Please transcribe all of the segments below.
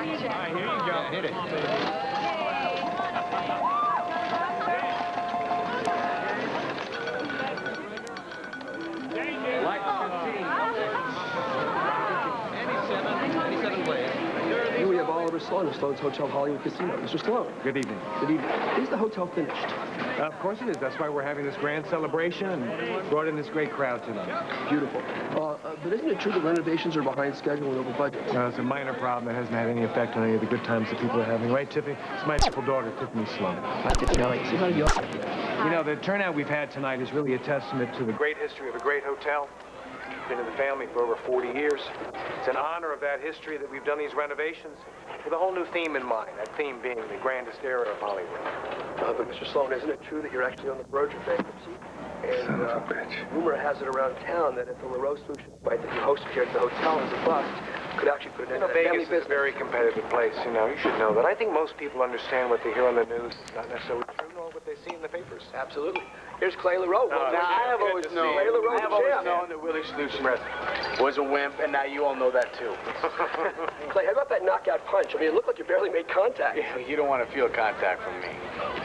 blackjack. All right, here you go. Hit it. Like 27 players. Here we have Oliver Sloan of Sloan's Hotel Hollywood Casino. Mr. Sloan. Good evening. Good evening. Is the hotel finished? Of course it is. That's why we're having this grand celebration and brought in this great crowd tonight. Beautiful. But isn't it true that renovations are behind schedule and over budget? No, it's a minor problem that hasn't had any effect on any of the good times that people are having. Right, Tiffany? It's my beautiful daughter, Tiffany Sloan. Hi, Tiffany. How are you? You know, the turnout we've had tonight is really a testament to the great history of a great hotel. Been in the family for over 40 years. It's in honor of that history that we've done these renovations with a whole new theme in mind, that theme being the grandest era of Hollywood. But Mr. Sloan, isn't it true that you're actually on the verge of bankruptcy? And Son of a bitch. Rumor has it around town that if the LaRose solution fight that you hosted here at the hotel is a bust, could actually put an end to the family Vegas business. is a very competitive place, you know. You should know that. I think most people understand what they hear on the news. It's not necessarily true, nor what they see in the papers. Absolutely. Here's Clay LaRose. I have always known. Clay LaRose, I have always known that Willie Solution was a wimp, and now you all know that too. Clay, how about that knockout punch? I mean, it looked like you barely made contact. You don't want to feel contact from me.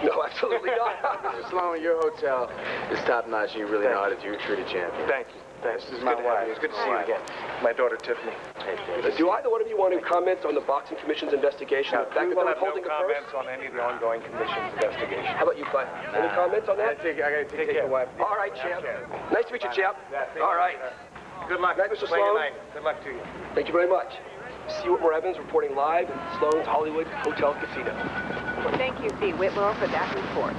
No, absolutely not. Mr. Sloan, your hotel is top-notch, and you really know how to treat a champion. Thank you. Thanks. This is my wife. It's good to see you again. My daughter, Tiffany. Do either one of you want to comment on the Boxing Commission's investigation? Now, The fact we that will they're have no holding a comments purse? on any of the ongoing commission's investigation. How about you, Clay? Any comments on that? I gotta take the wife. All right, champ. Nice to meet you, champ. All right. Good luck. Night, Mr. Play Sloan. tonight. Good luck to you. Thank you very much. Steve Whitmore Evans reporting live in Sloan's Hollywood Hotel Casino. Well, thank you, Steve Whitmore, for that report.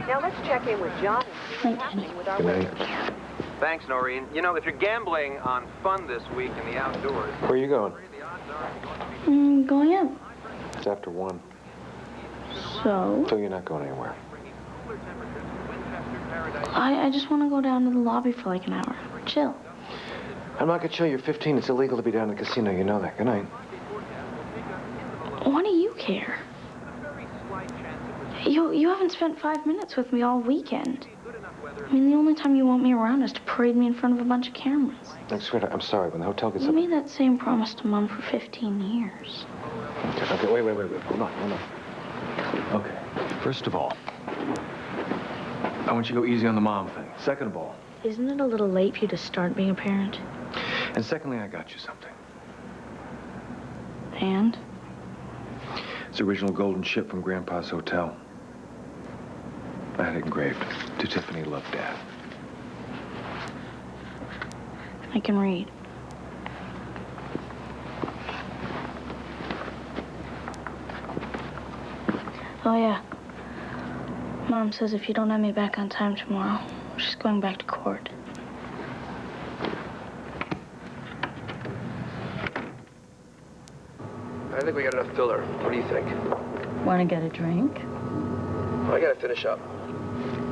Now let's check in with John and see what's happening with our winners. Thanks, Noreen. You know, if you're gambling on fun this week in the outdoors... Where are you going? Going out. It's after 1. So? So you're not going anywhere. I just want to go down to the lobby for like an hour. Chill. I'm not going to chill. You're 15. It's illegal to be down in the casino. You know that. Good night. Why do you care? You haven't spent 5 minutes with me all weekend. I mean, the only time you want me around is to parade me in front of a bunch of cameras. Look, sweetheart, I'm sorry. When the hotel gets You up... made that same promise to Mom for 15 years. Okay, wait. Hold on. Okay. First of all, I want you to go easy on the mom thing. Second of all... Isn't it a little late for you to start being a parent? And secondly, I got you something. And? It's the original golden ship from Grandpa's hotel. I had it engraved. To Tiffany, love, Dad. I can read. Oh, yeah. Mom says if you don't have me back on time tomorrow, she's going back to court. I think we got enough filler. What do you think? Want to get a drink? I gotta finish up.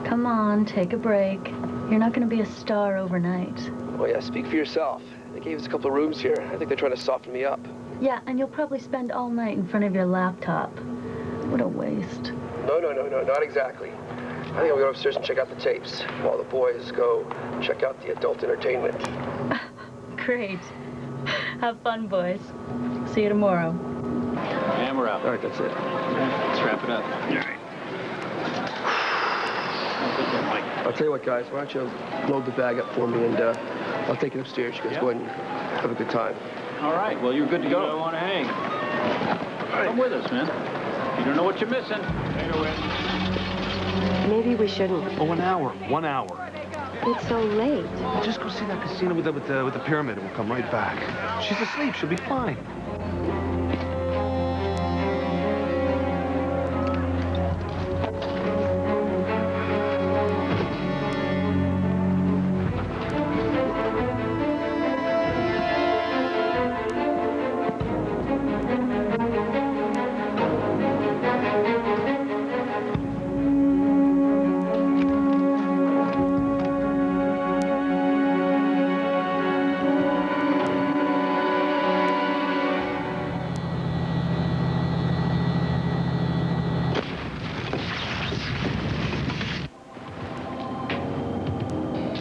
Come on, take a break. You're not going to be a star overnight. Oh, yeah, speak for yourself. They gave us a couple of rooms here. I think they're trying to soften me up. Yeah, and you'll probably spend all night in front of your laptop. What a waste. No, not exactly. I think I'll go upstairs and check out the tapes while the boys go check out the adult entertainment. Great. Have fun, boys. See you tomorrow. And we're out. All right, that's it. Let's wrap it up. All right. I'll tell you what, guys. Why don't you load the bag up for me, and I'll take it upstairs. You guys go ahead and have a good time. All right. Well, you're good to go. You don't want to hang. Come with us, man. You don't know what you're missing. Maybe we shouldn't. Oh, an hour. 1 hour. It's so late. Just go see that casino with the pyramid, and we'll come right back. She's asleep. She'll be fine.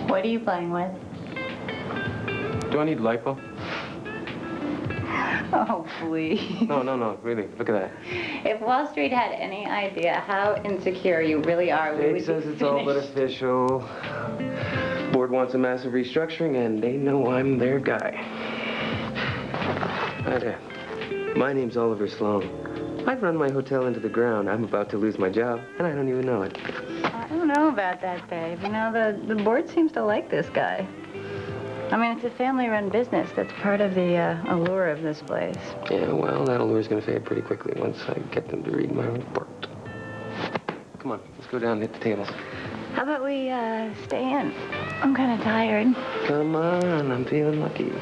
What are you playing with? Do I need lipo? Oh, please. No, really. Look at that. If Wall Street had any idea how insecure you really are, we would Jake says be it's all but finished. official. Board wants a massive restructuring, and they know I'm their guy. Hi there. My name's Oliver Sloan. I've run my hotel into the ground. I'm about to lose my job, and I don't even know it. I don't know about that, babe. You know, the board seems to like this guy. I mean, it's a family-run business. That's part of the allure of this place. Yeah, well, that allure's gonna fade pretty quickly once I get them to read my report. Come on, let's go down and hit the tables. How about we stay in? I'm kind of tired. Come on, I'm feeling lucky.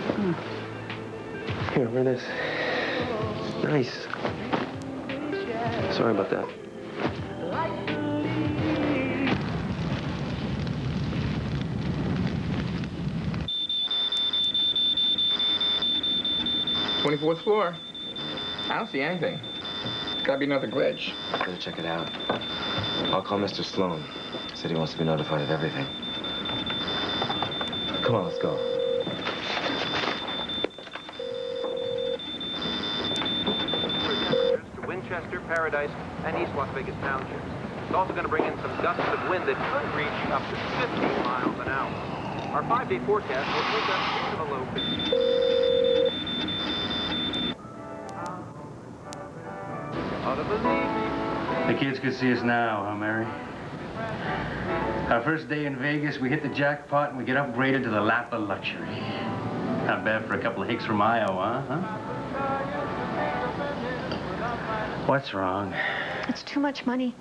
Here, wear this. Nice. Sorry about that. '24th floor. I don't see anything. It's gotta be another glitch. Better check it out. I'll call Mr. Sloan. Said he wants to be notified of everything. Come on, let's go. To Winchester, Paradise, and East Las Vegas townships. It's also going to bring in some gusts of wind that could reach up to 50 miles an hour. Our 5-day forecast will take us into the low 50s. The kids could see us now, huh, Mary? Our first day in Vegas, we hit the jackpot and we get upgraded to the lap of luxury. Not bad for a couple of hicks from Iowa, huh? What's wrong? It's too much money.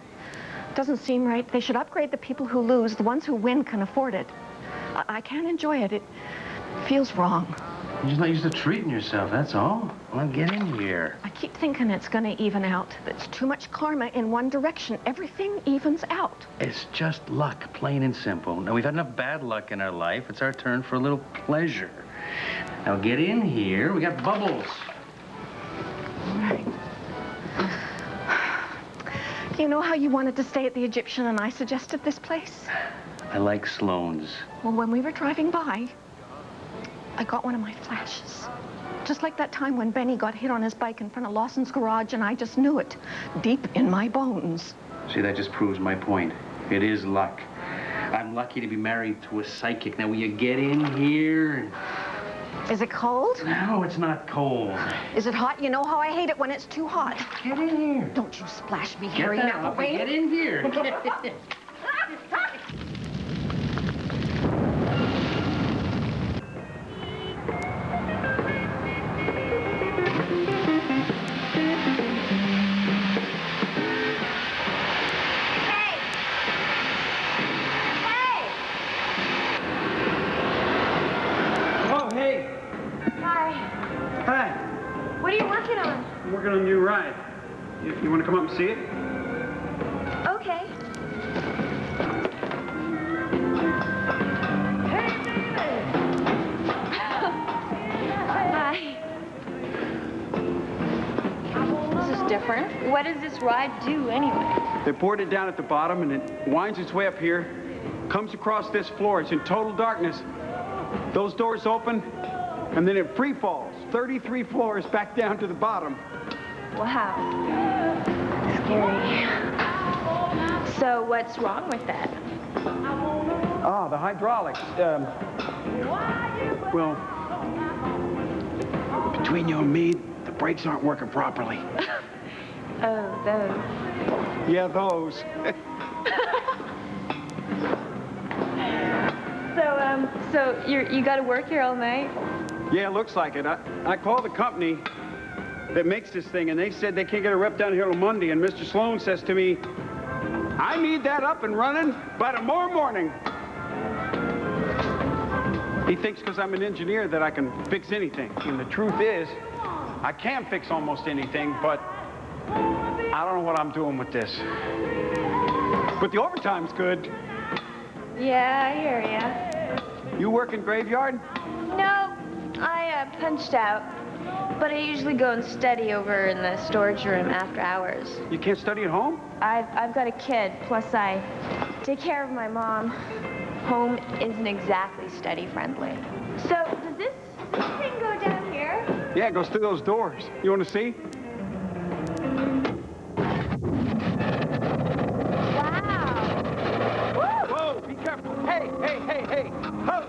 Doesn't seem right. They should upgrade the people who lose. The ones who win can afford it. I can't enjoy it. It feels wrong. You're just not used to treating yourself, that's all. Well, get in here. I keep thinking it's going to even out. It's too much karma in one direction. Everything evens out. It's just luck, plain and simple. Now, we've had enough bad luck in our life. It's our turn for a little pleasure. Now, get in here. We got bubbles. All right. You know how you wanted to stay at the Egyptian and I suggested this place? I like Sloan's. Well, when we were driving by, I got one of my flashes. Just like that time when Benny got hit on his bike in front of Lawson's garage, and I just knew it, deep in my bones. See, that just proves my point. It is luck. I'm lucky to be married to a psychic. Now, will you get in here? Is it cold? No, it's not cold. Is it hot? You know how I hate it when it's too hot. Get in here. Don't you splash me, Get Harry that McElwain. Get in here. Working on a new ride. You want to come up and see it? Okay. Hi. This is different. What does this ride do anyway? They poured it down at the bottom and it winds its way up here, comes across this floor. It's in total darkness. Those doors open, and then it free falls 33 floors back down to the bottom. Wow. Scary. So what's wrong with that? Ah, the hydraulics. Well, between you and me, the brakes aren't working properly. Oh, those. Yeah, those. So you got to work here all night? Yeah, it looks like it. I called the company that makes this thing, and they said they can't get a rep down here till Monday, and Mr. Sloan says to me, I need that up and running by tomorrow morning. He thinks because I'm an engineer that I can fix anything, and the truth is, I can fix almost anything, but I don't know what I'm doing with this. But the overtime's good. Yeah, I hear ya. You working graveyard? No, I punched out. But I usually go and study over in the storage room after hours. You can't study at home? I've got a kid, plus I take care of my mom. Home isn't exactly study friendly. So, does this thing go down here? Yeah, it goes through those doors. You want to see? Wow. Whoa, be careful. Hey, hey, hey, hey. Ho!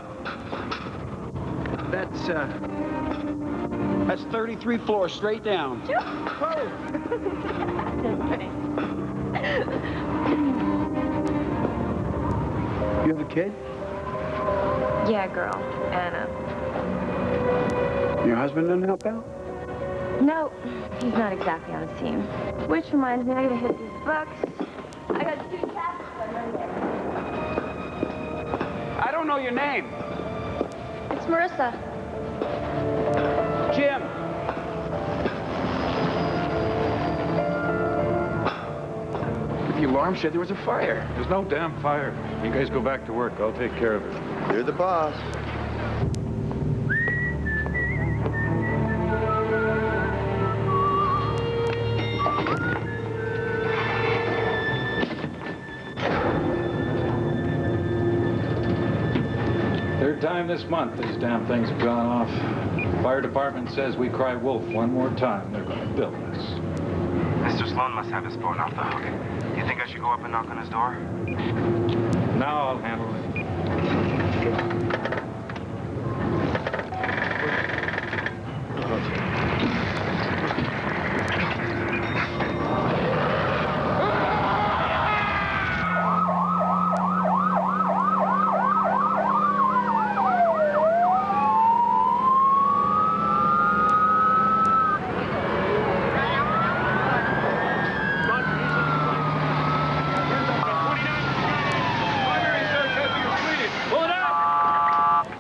That's 33 floors straight down. Whoa. You have a kid? Yeah, girl, Anna. Your husband doesn't help out? No, he's not exactly on the team. Which reminds me, I gotta hit these bucks. I got 2 cats. I don't know your name. It's Marissa. Jim. At the alarm shed, there was a fire. There's no damn fire. You guys go back to work. I'll take care of it. You're the boss. Third time this month these damn things have gone off. Fire department says we cry wolf one more time, they're gonna bill us. Mr. Sloan must have his phone off the hook. Do you think I should go up and knock on his door? Now I'll handle it.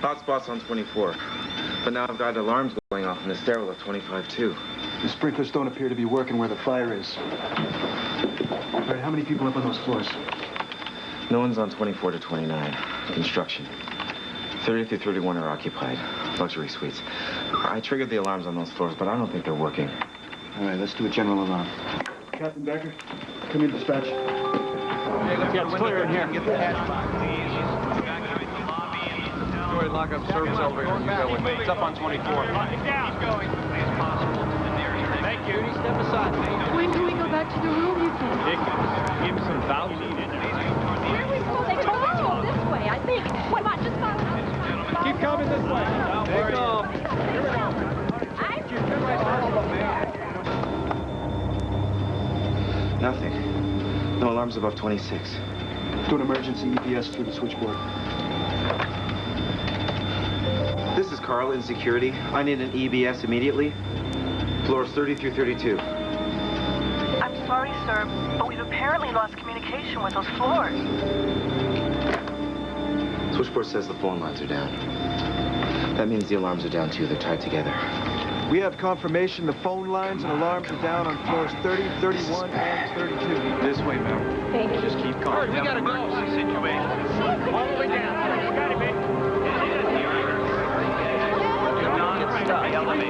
Hotspots on 24. But now I've got alarms going off in the stairwell of 25 too. The sprinklers don't appear to be working where the fire is. All right, how many people up on those floors? No one's on 24 to 29. Construction. 30 through 31 are occupied. Luxury suites. I triggered the alarms on those floors, but I don't think they're working. All right, let's do a general alarm. Captain Becker, come in, dispatch. Yeah, it's clear in here. Get the hatch box, please. Go ahead, lock up service elevator. You go with me. It's up on 24. Down. Going. Thank you. Step aside. When can we go back to the room, you think? Give some vouchers. Where are we supposed to go? This way, I think. What about just follow? Keep coming this way. Here we go. Nothing. No alarms above 26. Do an emergency EPS through the switchboard. This is Carl in security. I need an EBS immediately. Floors 30 through 32. I'm sorry, sir, but we've apparently lost communication with those floors. Switchboard says the phone lines are down. That means the alarms are down too. They're tied together. We have confirmation the phone lines and alarms are down on floors 30, 31, and 32. This way, ma'am. Thank you. Just keep calm. We gotta go. Situation. All the way down. Got it, babe. The elevator.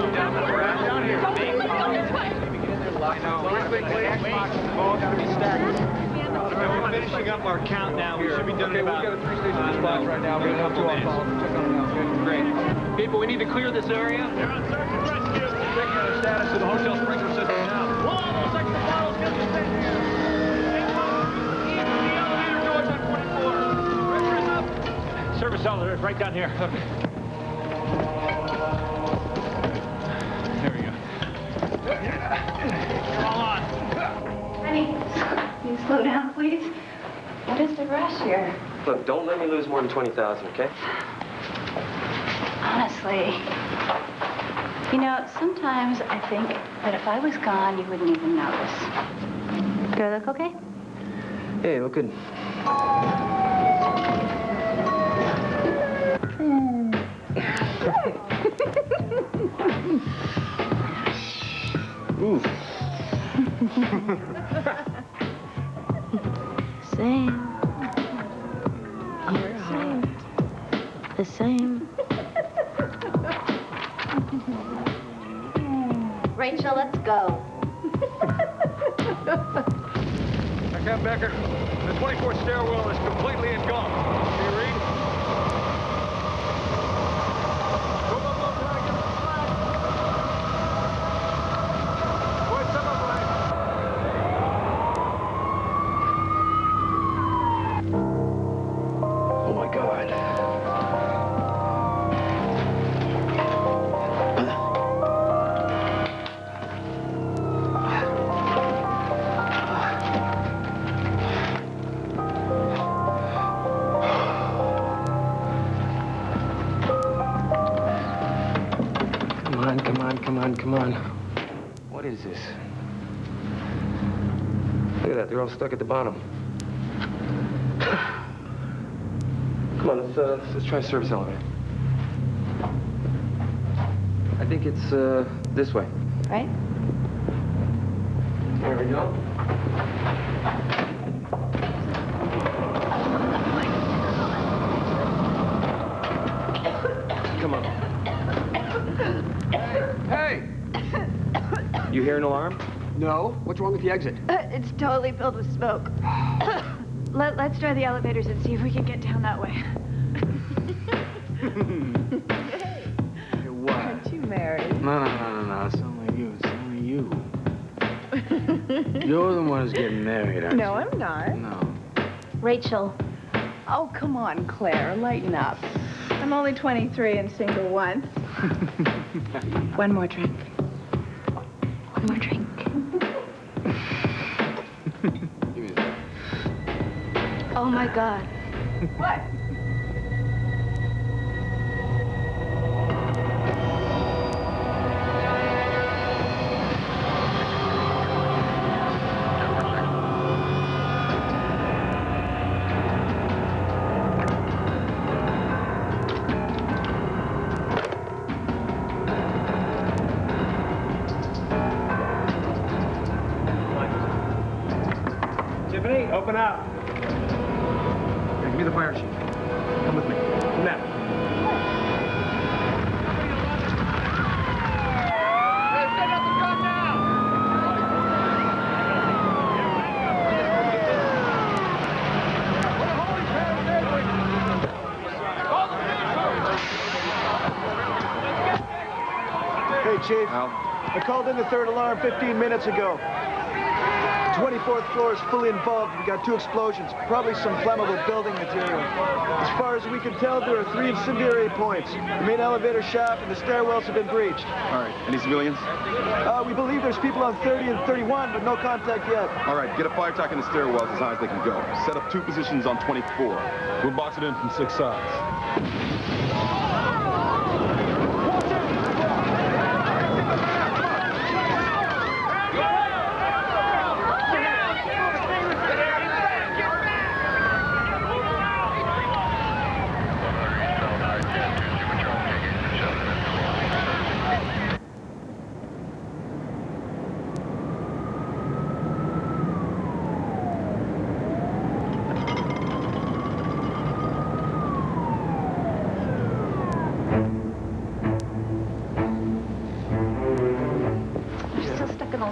Down the ramp. Down here. All gotta be stacked. We're finishing up our count now. We should be done in about... we got a 3-station response right now. We're gonna have to check on it now. Okay? Great. People, we need to clear this area. They're on search and rescue. Checking the status of the hotel sprinkler system now. Well, all those extra bottles get to stay here. The elevator doors on 24. Pressure is up. Service elevator is right down here. Okay. There we go. Come on. Honey, can you slow down, please? What is the rush here? Look, don't let me lose more than 20,000, okay? Honestly, you know, sometimes I think that if I was gone, you wouldn't even notice. Do I look okay? Hey, you look good. Ooh. Same. The same. Rachel, let's go. Captain Becker, the 24th stairwell is completely engulfed. Can you read? Go, go, go, on, come on, come on, come on. What is this? Look at that, they're all stuck at the bottom. Come on, let's try a service elevator. I think it's this way. Right? There we go. Come on. Hey! You hear an alarm? No. What's wrong with the exit? It's totally filled with smoke. Let's try the elevators and see if we can get down that way. What? Aren't you married? No. It's only you. It's only you. You're the one who's getting married, aren't No, you? I'm not. No. Rachel. Oh, come on, Claire. Lighten up. I'm only 23 and single once. One more drink. One more drink. Give me that. Oh, my God. What? Tiffany, open up. Here, give me the fire chief. Come with me. Come now. Hey, Chief. I called in the third alarm 15 minutes ago. 24th floor is fully involved. We got 2 explosions, probably some flammable building material. As far as we can tell, there are 3 incendiary points. The main elevator shaft and the stairwells have been breached. All right. Any civilians? We believe there's people on 30 and 31, but no contact yet. All right. Get a fire truck in the stairwells as high as they can go. Set up 2 positions on 24. We'll box it in from 6 sides.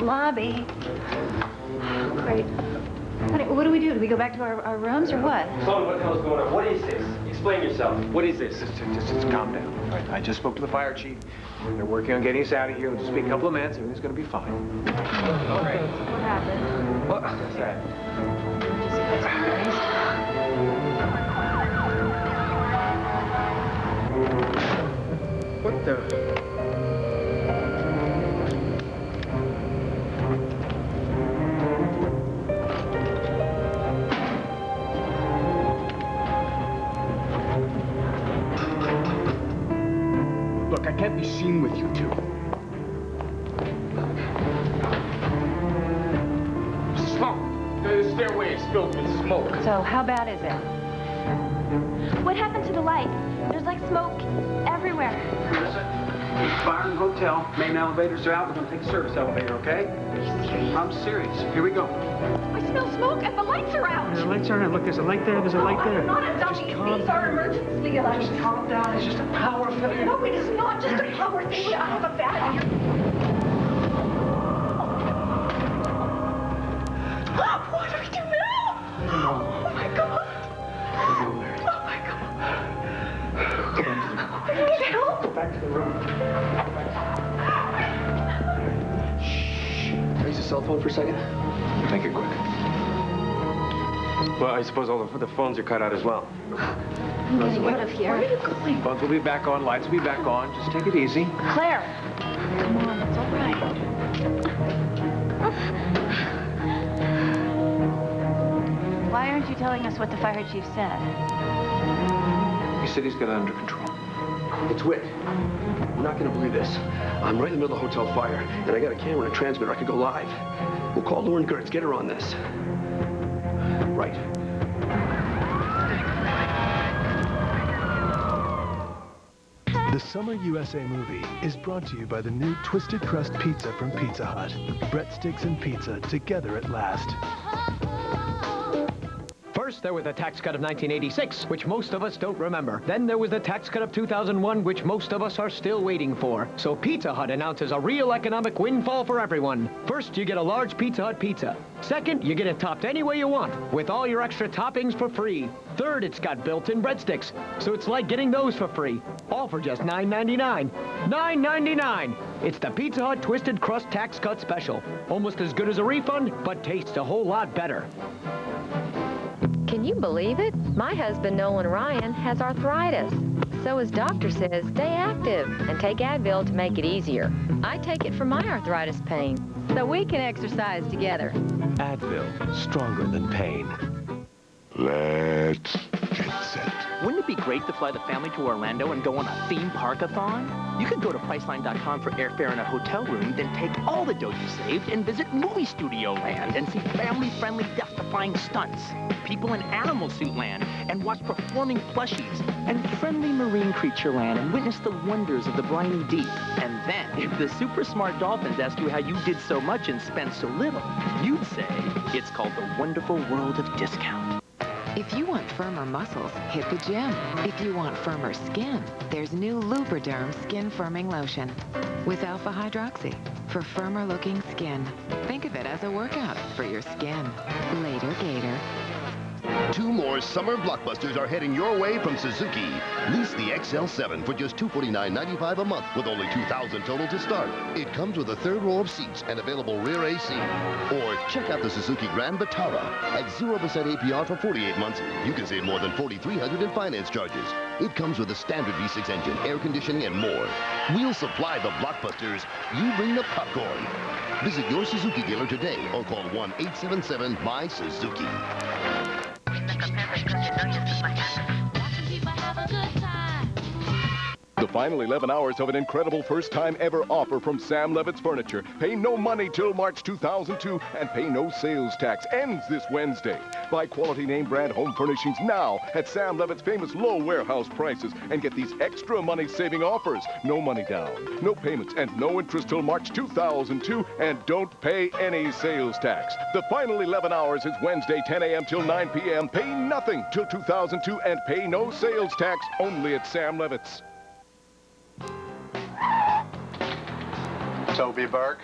Lobby. Great. Honey, what do we do? Do we go back to our rooms or what? Sloan, what the hell's going on? What is this? Explain yourself. What is this? Just calm down. All right, I just spoke to the fire chief. They're working on getting us out of here. It'll just be a couple of minutes. Everything's going to be fine. All right. What happened? What's that? What the? Look, I can't be seen with you 2. Smoke. The stairway is filled with smoke. So how bad is it? What happened to the light? There's like smoke everywhere. Byron Hotel. Main elevators are out. We're going to take a service elevator, okay? Are you serious? I'm serious. Here we go. I smell smoke and the lights are out. The lights are out. Look, there's a light there. There's a light there. I'm not a dummy. These are emergency lights. Just calm down. It's just a power failure. No, it is not just a power failure. I have a bad ear. What do we do now? Oh, my God. Oh, my God. I need help. Go back to the room. Raise the cell phone for a second. Make it quick. Well, I suppose all the phones are cut out as well. I'm getting out of here. Where are you going? Phones will be back on. Lights will be back on. Just take it easy. Claire. Come on, it's all right. Why aren't you telling us what the fire chief said? He said he's got it under control. It's Whit. You're not gonna believe this. I'm right in the middle of the hotel fire, and I got a camera and a transmitter. I could go live. We'll call Lauren Gertz, get her on this. Right. The Summer USA movie is brought to you by the new Twisted Crust Pizza from Pizza Hut. Breadsticks and pizza together at last. First, there was the tax cut of 1986, which most of us don't remember. Then there was the tax cut of 2001, which most of us are still waiting for. So Pizza Hut announces a real economic windfall for everyone. First, you get a large Pizza Hut pizza. Second, you get it topped any way you want, with all your extra toppings for free. Third, it's got built-in breadsticks, so it's like getting those for free. All for just $9.99. $9.99! It's the Pizza Hut Twisted Crust Tax Cut Special. Almost as good as a refund, but tastes a whole lot better. Can you believe it? My husband, Nolan Ryan, has arthritis. So his doctor says, stay active and take Advil to make it easier. I take it for my arthritis pain, so we can exercise together. Advil, stronger than pain. Let's get set. Wouldn't it be great to fly the family to Orlando and go on a theme park-a-thon? You could go to Priceline.com for airfare and a hotel room, then take all the dough you saved and visit Movie Studio Land and see family-friendly death-defying stunts, people in Animal Suit Land, and watch performing plushies, and friendly marine creature land and witness the wonders of the briny deep. And then, if the super smart dolphins ask you how you did so much and spent so little, you'd say it's called the wonderful world of discount. If you want firmer muscles, hit the gym. If you want firmer skin, there's new Lubriderm Skin Firming Lotion with alpha hydroxy for firmer looking skin. Think of it as a workout for your skin. Later, Gator. 2 more summer blockbusters are heading your way from Suzuki. Lease the XL7 for just $249.95 a month with only $2,000 total to start. It comes with a 3rd row of seats and available rear AC. Or check out the Suzuki Grand Vitara. At 0% APR for 48 months, you can save more than $4,300 in finance charges. It comes with a standard V6 engine, air conditioning, and more. We'll supply the blockbusters. You bring the popcorn. Visit your Suzuki dealer today or call 1-877-MY-SUZUKI. The final 11 hours of an incredible first-time ever offer from Sam Levitt's Furniture. Pay no money till March 2002 and pay no sales tax. Ends this Wednesday. Buy quality name brand home furnishings now at Sam Levitt's famous low warehouse prices and get these extra money-saving offers. No money down, no payments, and no interest till March 2002, and don't pay any sales tax. The final 11 hours is Wednesday, 10 a.m. till 9 p.m. Pay nothing till 2002 and pay no sales tax only at Sam Levitt's. Toby Burke,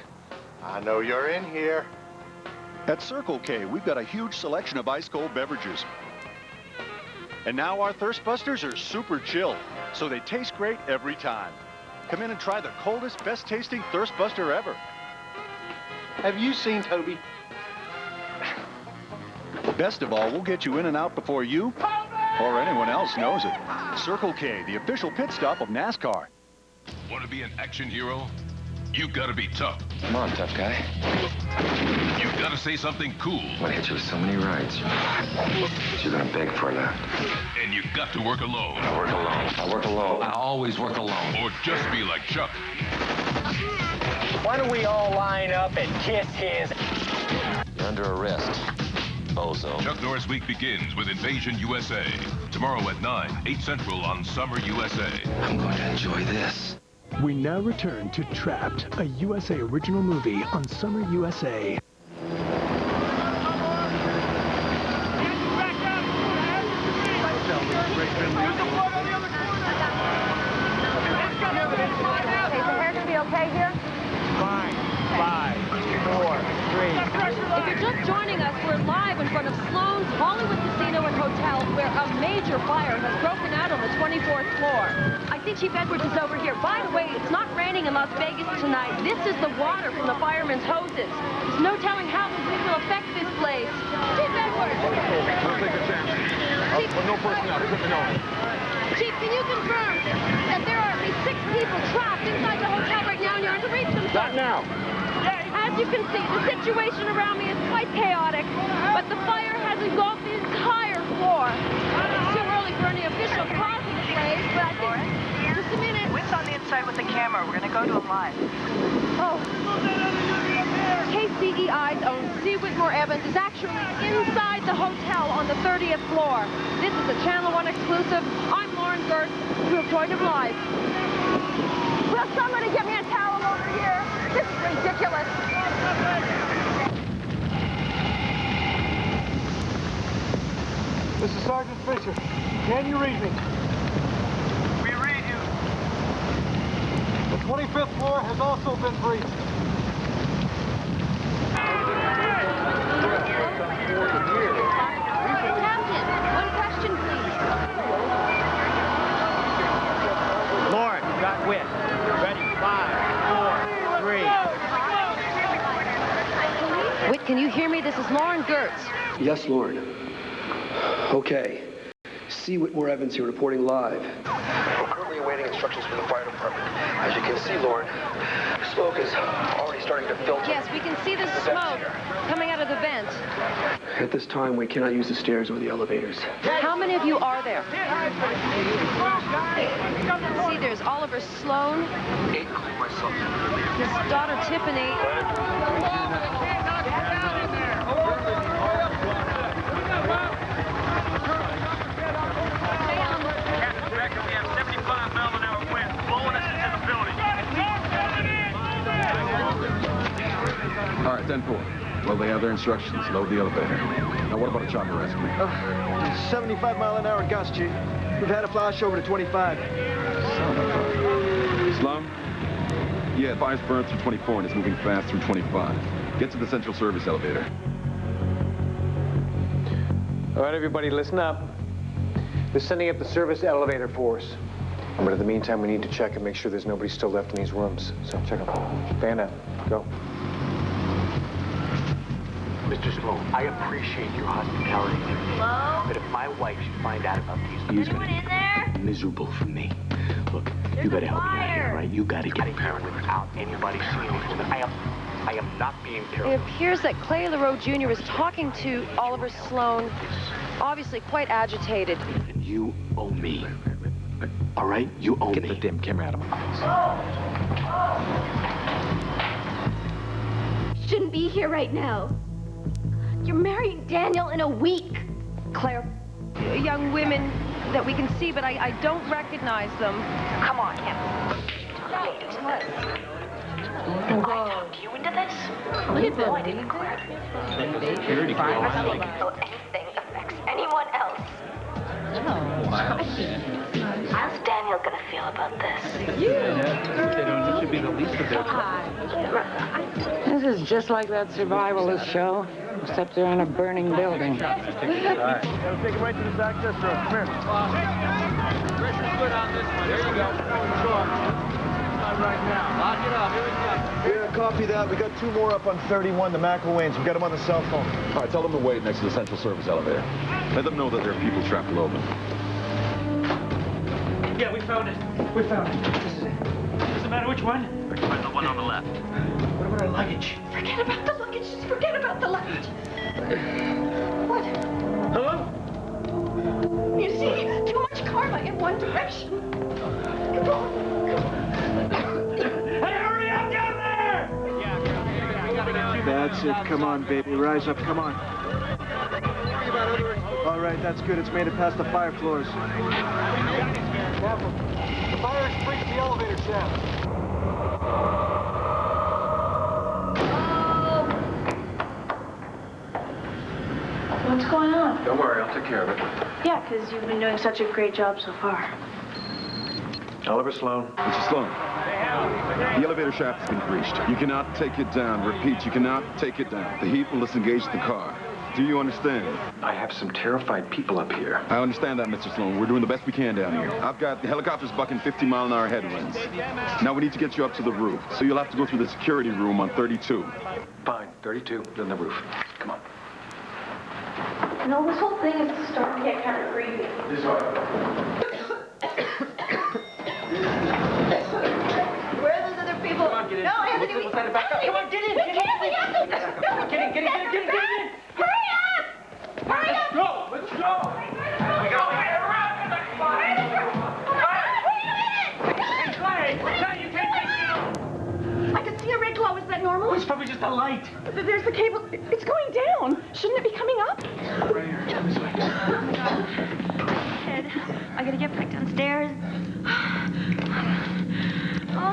I know you're in here. At Circle K, we've got a huge selection of ice-cold beverages. And now our Thirst Busters are super chill, so they taste great every time. Come in and try the coldest, best-tasting Thirst Buster ever. Have you seen Toby? Best of all, we'll get you in and out before you or anyone else knows it. Circle K, the official pit stop of NASCAR. Want to be an action hero? You gotta be tough. Come on, tough guy. You gotta say something cool. I'm gonna hit you with so many rides. You're gonna beg for a lap. And you got to work alone. I work alone. I work alone. I always work alone. Or just be like Chuck. Why don't we all line up and kiss his... You're under arrest, bozo. Chuck Norris Week begins with Invasion USA. Tomorrow at 9, 8 Central on Summer USA. I'm going to enjoy this. We now return to Trapped, a USA original movie on Summer USA. Okay here? 5, 4, 3. If you're just joining us, we're live in front of Sloan's Hollywood Casino and Hotel, where a major fire has broken out on the 24th floor. I think Chief Edwards is over here. By the way, it's not raining in Las Vegas tonight. This is the water from the firemen's hoses. There's no telling how the wind will affect this place. Chief Edwards! We'll take a chance. But no personnel. Chief, can you confirm that there are at least 6 people trapped inside the hotel right now and you're to reach them? Not now. As you can see, the situation around me is quite chaotic, but the fire has engulfed the entire floor. It's too early for any official cause of the blaze, but I think the inside with the camera. We're gonna go to him live. Oh. KCEI's own C. Whitmore Evans is actually inside the hotel on the 30th floor. This is a Channel 1 exclusive. I'm Lauren Gertz to report him live. Will somebody get me a towel over here? This is ridiculous. This is Sergeant Fisher. Can you read me? We read you. The 25th floor has also been breached. Captain, one question, please. Lauren, you got wit. Ready? 5, 4, 3. Whit, can you hear me? This is Lauren Gertz. Yes, Lauren. Okay. C. Whitmore Evans here reporting live. We're currently awaiting instructions from the fire department. As you can see, Lauren, smoke is already starting to filter. Yes, we can see the smoke coming out of the vent. At this time, we cannot use the stairs or the elevators. How many of you are there? See, there's Oliver Sloan. Including myself. His daughter, Tiffany. All right, 10-4. Well, they have their instructions. Load the elevator. Now, what about a chopper rescue? 75-mile-an-hour gust, Chief. We've had a flash over to 25. Slum? Yeah, fire's burned through 24 and it's moving fast through 25. Get to the central service elevator. All right, everybody, listen up. They're sending up the service elevator force. But in the meantime, we need to check and make sure there's nobody still left in these rooms. So check them. Fan out. Go. Mr. Sloan, I appreciate your hospitality. Hello? But if my wife should find out about these... Is anyone in there? Miserable for me. Look, you gotta help me out here, right? You gotta get paranoid without anybody seeing this woman. I am not being It terrible. appears that Clay LaRoe Jr. is talking to Oliver Sloan, obviously quite agitated. And you owe me. All right? You owe me. Get the damn camera out of my face. Shouldn't be here right now. You're marrying Daniel in a week. Claire, young women that we can see, but I don't recognize them. Come on, Kim. I talked you into this? Look at them. I didn't clear. I don't think anything affects anyone else. How's Daniel gonna feel about this? It should be the least of their This is just like that survivalist show, except they're in a burning building. All right. We'll take him right to this access room. Come here. Pressure's good on this one. There you go. Not right now. Lock it up. Here we go. Yeah, copy that. We got 2 more up on 31, the McElwains. We got them on the cell phone. All right, tell them to wait next to the central service elevator. Let them know that there are people trapped below them. Yeah, we found it. We found it. This is it. Doesn't matter which one. The one on the left. What about our luggage? Forget about the luggage. Just forget about the luggage. What? Hello? You see, too much karma in one direction. Come on. Hey, hurry up down there! That's it. Come on, baby. Rise up. Come on. All right, that's good. It's made it past the fire floors. Careful. The fire has breached the elevator shaft. What's going on? Don't worry, I'll take care of it. Yeah, because you've been doing such a great job so far. Oliver Sloan. Mr. Sloan, the elevator shaft has been breached. You cannot take it down. Repeat, you cannot take it down. The heat will disengage the car. Do you understand? I have some terrified people up here. I understand that, Mr. Sloan. We're doing the best we can down here. I've got the helicopters bucking 50-mile-an-hour headwinds. Now we need to get you up to the roof. So you'll have to go through the security room on 32. Fine, 32, then the roof. Come on. You know, this whole thing is starting to get kind of creepy. This way. Where are those other people? Come on, get in. No, Anthony, We'll send it back up. Come on, get in. We can't. We have to. No, Get in. Hurry up! Hurry up! Let's go. We got to get around. Wait a minute! Hey, Clay. light. There's the cable. It's going down. Shouldn't it be coming up? Ed, I gotta get back downstairs. Oh.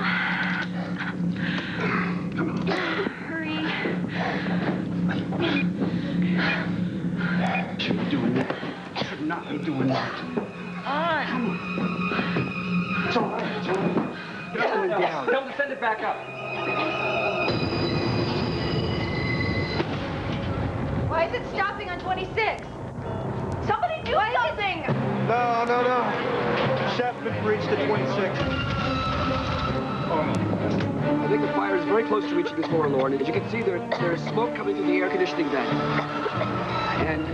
Hurry. Should be doing that. Should not be doing that. It's all right, John. Get up and down. Tell them to send it back up. Why is it stopping on 26? Somebody do something! No. Chapman reached the 26. I think the fire is very close to reaching the floor, Lauren. As you can see, there is smoke coming through the air conditioning vent. And,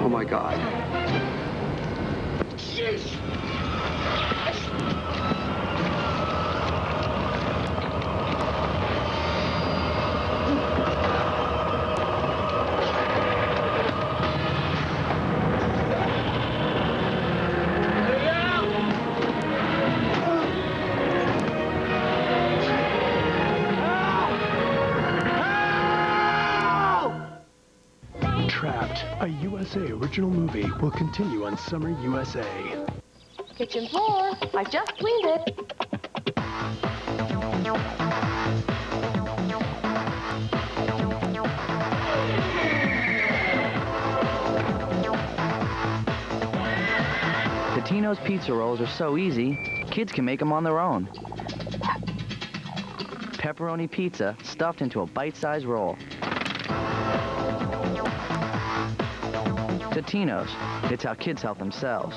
oh my God. Jeez. Trapped, a USA original movie, will continue on Summer USA. Kitchen floor. I just cleaned it. Totino's pizza rolls are so easy, kids can make them on their own. Pepperoni pizza stuffed into a bite-sized roll. Totino's, it's how kids help themselves.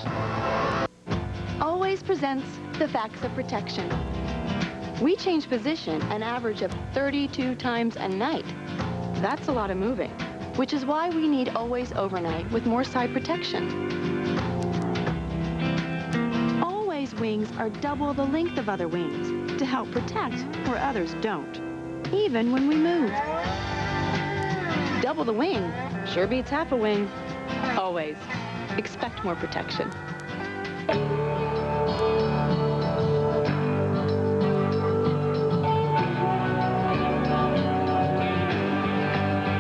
Always presents the facts of protection. We change position an average of 32 times a night. That's a lot of moving, which is why we need Always Overnight with more side protection. Always wings are double the length of other wings to help protect where others don't, even when we move. Double the wing sure beats half a wing. Always expect more protection.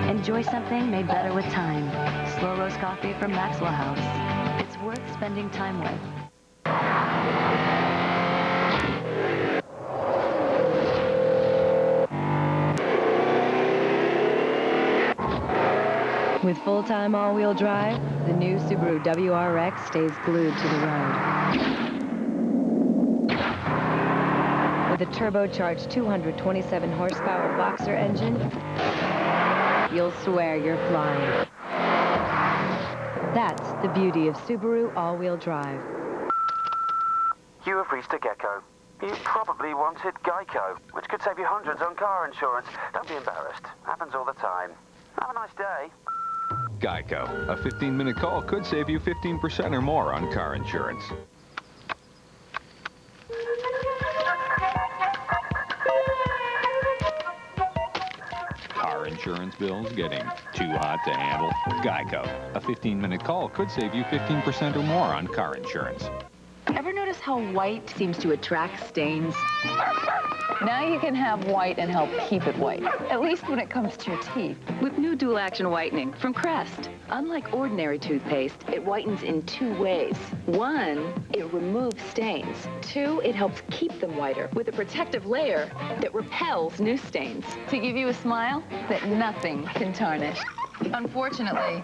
Enjoy something made better with time. Slow roast coffee from Maxwell House. It's worth spending time with. With full-time all-wheel drive, the new Subaru WRX stays glued to the road. With a turbocharged 227 horsepower Boxer engine, you'll swear you're flying. That's the beauty of Subaru all-wheel drive. You have reached a Gecko. You probably wanted Geico, which could save you hundreds on car insurance. Don't be embarrassed. Happens all the time. Have a nice day. Geico. A 15-minute call could save you 15% or more on car insurance. Car insurance bills getting too hot to handle? Geico. A 15-minute call could save you 15% or more on car insurance. Ever notice how white seems to attract stains? Now you can have white and help keep it white, at least when it comes to your teeth. With new Dual Action Whitening from Crest. Unlike ordinary toothpaste, it whitens in two ways. One, it removes stains. Two, it helps keep them whiter with a protective layer that repels new stains to give you a smile that nothing can tarnish. Unfortunately,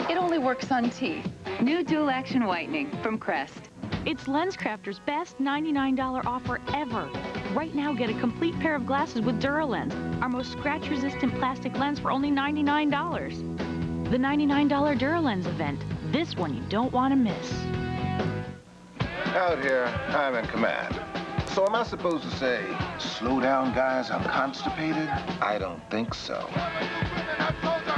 it only works on teeth. New Dual Action Whitening from Crest. It's LensCrafters' best $99 offer ever. Right now, get a complete pair of glasses with DuraLens, our most scratch-resistant plastic lens for only $99. The $99 DuraLens event. This one you don't want to miss. Out here, I'm in command. So am I supposed to say, slow down, guys, I'm constipated? I don't think so.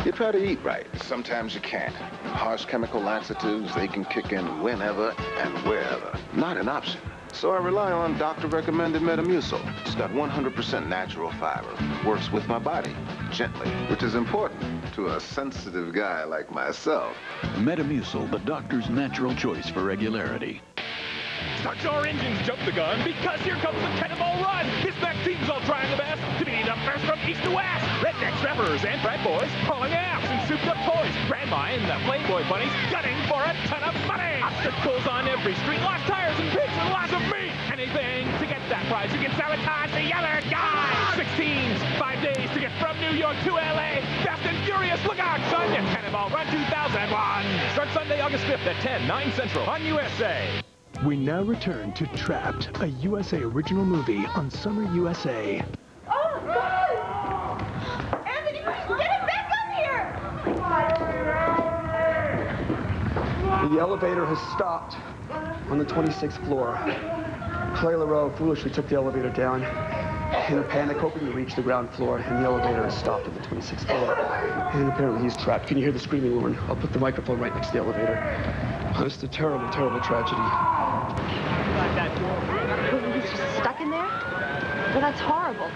You try to eat right. Sometimes you can't. Harsh chemical laxatives, they can kick in whenever and wherever. Not an option. So I rely on doctor-recommended Metamucil. It's got 100% natural fiber. Works with my body, gently, which is important to a sensitive guy like myself. Metamucil, the doctor's natural choice for regularity. Start your engines, jump the gun, because here comes the Cannonball Run. This back team's all trying the best to be the first from east to west. Rednecks, rappers, and frat boys hauling ass and souped up toys. Grandma and the Playboy bunnies gunning for a ton of money. Obstacles on every street, lost tires and pigs and lots of meat. Anything to get that prize, you can sabotage the other guy. 16s, 5 days to get from New York to LA. Fast and furious, look out, son, it's Cannonball Run 2001. Start Sunday, August 5th at 10, 9 Central on USA. We now return to Trapped, a USA original movie on Summer USA. Oh, God! Anthony, get him back up here! The elevator has stopped on the 26th floor. Claire LaRoe foolishly took the elevator down in a panic, hoping to reach the ground floor, and the elevator has stopped at the 26th floor. And apparently he's trapped. Can you hear the screaming, Lauren? I'll put the microphone right next to the elevator. This is a terrible, terrible tragedy. He's just stuck in there? Well, that's horrible.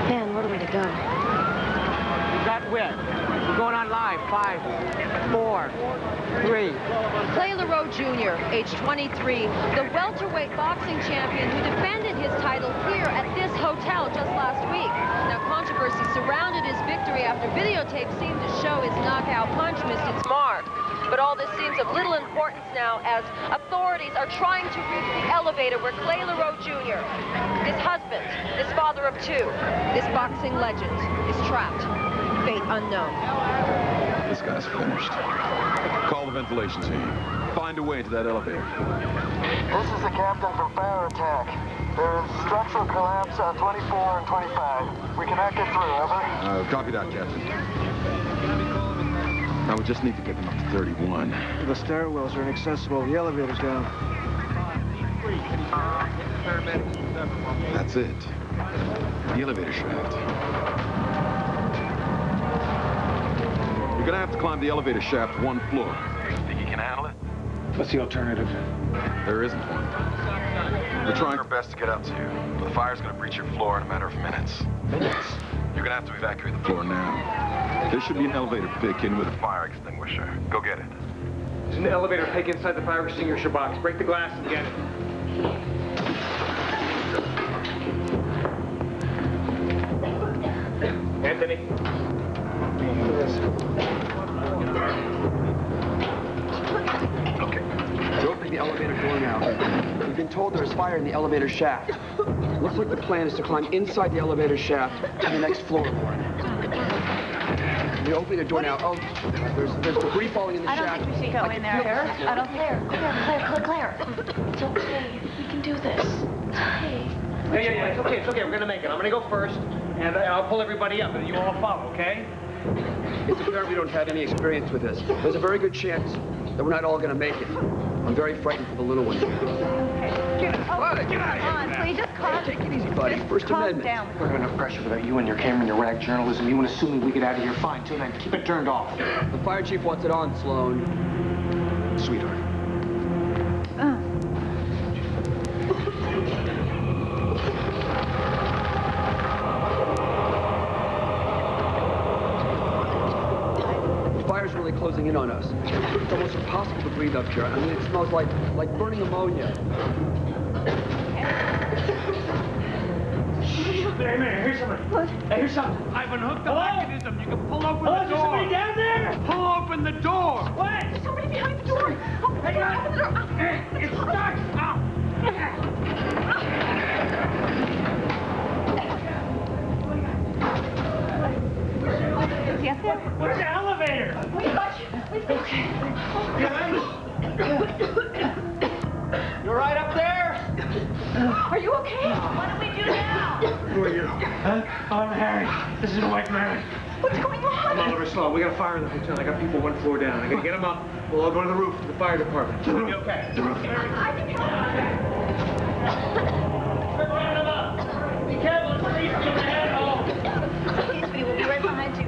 Man, where do we go? You got wet. We're going on live. 5, 4, 3. Clay LaRoe Jr., age 23, the welterweight boxing champion who defended his title here at this hotel just last week. Now, controversy surrounded his victory after videotape seemed to show his knockout punch missed its mark. But all this seems of little importance now as authorities are trying to reach the elevator where Clay LaRoe Jr., his husband, his father of 2, this boxing legend, is trapped. Fate unknown. This guy's finished. Call the ventilation team. Find a way into that elevator. This is the captain from Fire Attack. There is structural collapse on 24 and 25. We cannot get through, over. Copy that, Captain. Now we just need to get them up to 31. The stairwells are inaccessible. The elevator's down. That's it. The elevator shaft. We're gonna have to climb the elevator shaft 1 floor. Think you can handle it? What's the alternative? There isn't one. We're trying our best to get up to you, but the fire's gonna breach your floor in a matter of minutes. Minutes? You're gonna have to evacuate the floor now. There should be an elevator pick in with a fire extinguisher. Go get it. There's an elevator pick inside the fire extinguisher box. Break the glass and get it. Anthony? Okay. We're opening the elevator door now. We've been told there's fire in the elevator shaft. Looks like the plan is to climb inside the elevator shaft to the next floor, Lauren. We're opening the door now. Oh, there's debris falling in the shaft. I don't think we should go in there. Claire? I don't think... Claire. It's okay. We can do this. Hey. Yeah, it's okay, We're gonna make it. I'm gonna go first, and I'll pull everybody up, and you all follow, okay? It's apparent we don't have any experience with this. There's a very good chance that we're not all gonna make it. I'm very frightened for the little one. Get out of here. Please just calm. Take it easy, buddy. First Calm Amendment. down. We're under enough pressure without you and your camera and your rag journalism. You want to sue me, we get out of here fine, too, then keep it turned off. The fire chief wants it on, Sloan. Sweetheart. The fire's really closing in on us. It's almost impossible to breathe up here. I mean, it smells like burning ammonia. Hey, man, here's somebody. What? Hey, here's something. I've unhooked the mechanism. You can pull open the door. There's somebody down there? Pull open the door. What? There's somebody behind the door. Open the door. Open the door. It's stuck. Yes, sir? Where's the elevator? We got you. You all right up there? Are you okay? What do we do now? Who are you? Huh? I'm Harry. This is White Mary. What's going on? I'm Oliver Sloan. We got a fire in the hotel. I got people 1 floor down. I gotta get them up. We'll all go to the roof to the fire department. It's gonna be okay. The roof. I can help. Be careful. It's easy in the head. We will be right behind you.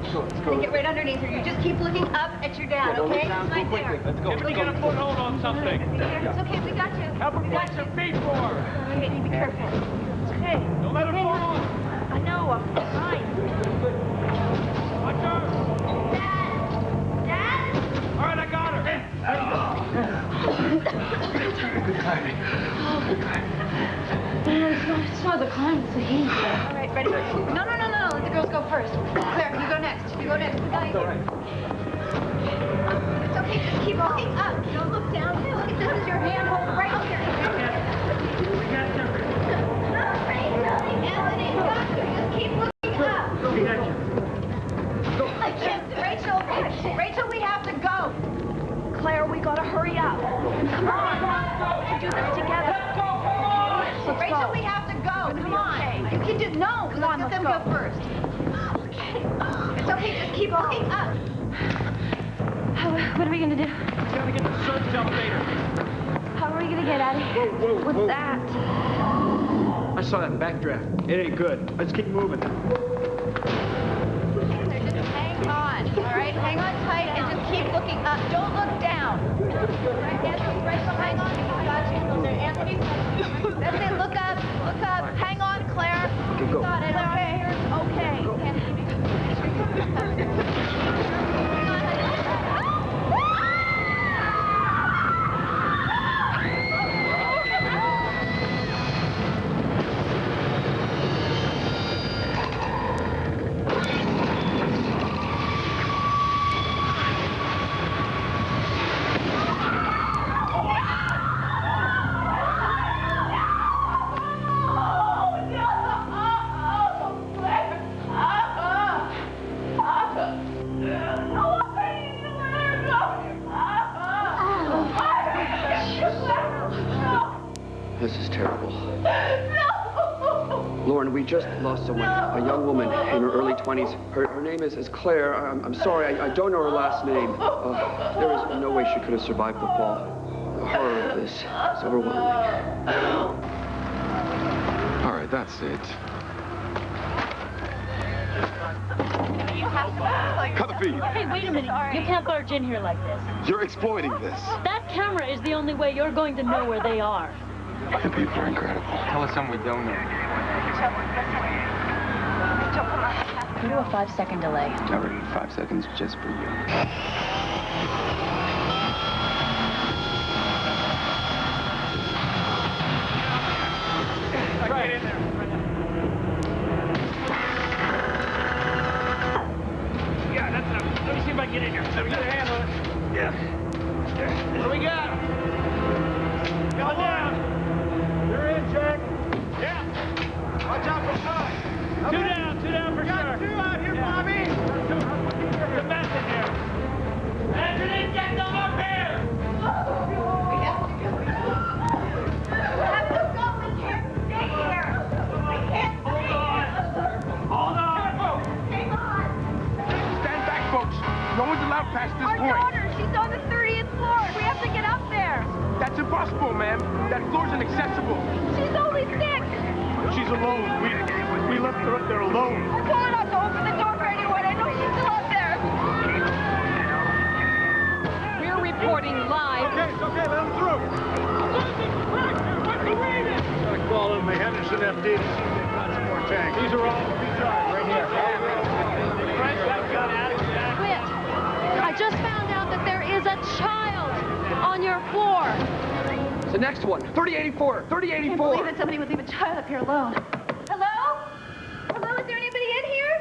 And get right underneath her. You just keep looking up at your dad, okay? Right there. Let's go. Get a foothold on something. It's okay, we got you. Help her plant some feet for her. Okay, be careful. It's okay. Don't let her fall on. I know, I'm fine. Watch her. Dad! All right, I got her. Good climbing. Good climbing. It's not the climb, it's the heat. All right, ready? No. Let the girls go first. Claire, you go next. You go next. We got you. It's okay, just keep looking up. Don't look down. Look, this is your handhold right here. Anthony, just keep looking up. Rachel, we have to go. Claire, we gotta hurry up. Come on. We do this together. Rachel, we have to go. Come on. You can do no. Let them go first. Okay. It's okay. Just keep looking up. What are we gonna do? We gotta get the surge elevator. How are we gonna get out of here? What's that? I saw that backdraft. It ain't good. Let's keep moving. Hang on. All right. Hang on tight and just keep looking up. Don't look down. Right, Anthony, right behind on you. Got you. There, Anthony. That's it. Look up. Look up. Hang on, Claire. Okay, go. Got it. Okay. This is terrible. Lauren, we just lost someone, a young woman in her early 20s. Her name is Claire. I'm sorry, I don't know her last name. There is no way she could have survived the fall. The horror of this is overwhelming. All right, that's it. Cut the feed. Hey, wait a minute. You can't barge in here like this. You're exploiting this. That camera is the only way you're going to know where they are. The people are incredible. Tell us something we don't know. We do a 5-second delay. All right, 5 seconds just for you. Right in there. Yeah, that's enough. Let me see if I can get in here. Let me get a handle on it. Yeah. What do we got? Going down. You're in, Jack. Yeah. Watch out for side. Two down for sure. Got two out here, Bobby. There's a mess in here. Anthony, get them up here. We have to go. We can't stay here. We can't stay here. Hold on. Hang on. Stand back, folks. No one's allowed past this Our daughter, she's on the 30th floor. We have to get up there. That's impossible, ma'am. That floor's inaccessible. She's only 6. She's alone. We left her up there alone. I told her not to open the door for anyone. I know she's still up there. We're reporting live. Okay, it's okay. Let them through. Gotta call in the Henderson FD to see if they've got some more tanks. These are all right here. Quit. I just found out that there is a child on your floor. The next one, 3084, 3084. I can't believe that somebody would leave a child up here alone. Hello? Hello, is there anybody in here?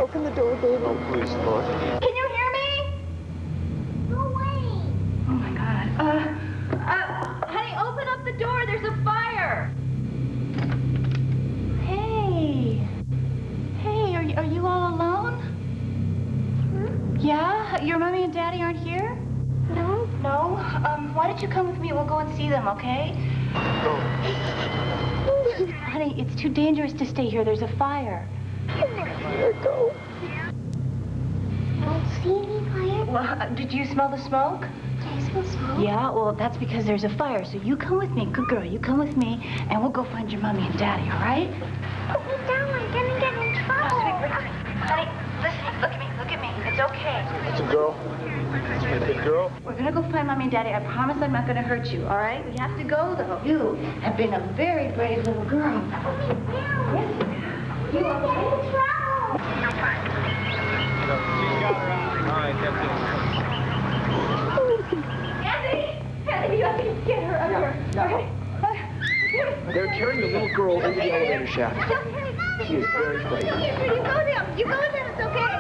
Open the door, baby. Oh, please, Lord. Can you hear me? No way. Oh my God. Honey, open up the door. There's a fire. Hey. Hey, are you all alone? Yeah? Your mommy and daddy aren't here? No. No? Why don't you come with me? We'll go and see them, okay? Honey, it's too dangerous to stay here. There's a fire. Let go. I don't see any fire. Well, did you smell the smoke? Did I smell smoke? Yeah, well, that's because there's a fire. So you come with me. Good girl. You come with me, and we'll go find your mommy and daddy, all right? Put me down. I'm gonna get in trouble. Honey, listen. Look at me. Look at me. It's okay. It's a girl. It's a big girl. We're gonna go find mommy and daddy. I promise I'm not gonna hurt you, all right? We have to go, though. You have been a very brave little girl. Put me down. Yes, you are in trouble. right, that's Andy, you have to get her up here. Okay. They're carrying the little girl into the elevator shaft. She is very frightened. You go there. You go there. It's okay.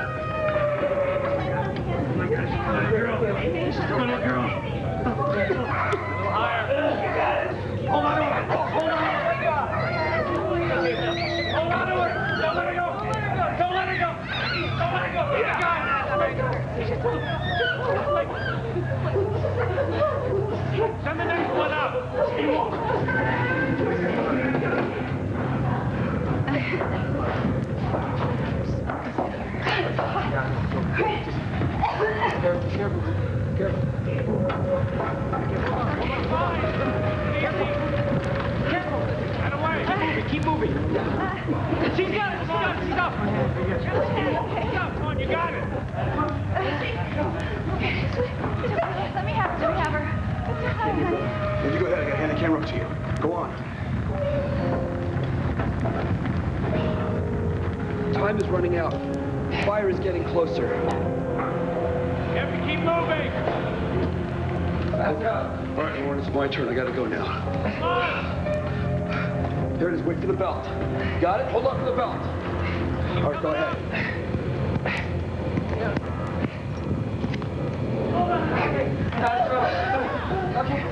Hold on to her. Don't let her go. Don't let her go. Don't let her go. You got it. Send the next one up. Keep moving. She's got it. She's up. Come on, you got it. Let me have her. Then you go ahead. I gotta hand the camera up to you. Go on. Time is running out. Fire is getting closer. You have to keep moving. All right, Lauren, it's my turn. I gotta go now. There it is. Wait for the belt. Got it? Hold on for the belt. All right, go ahead. Okay.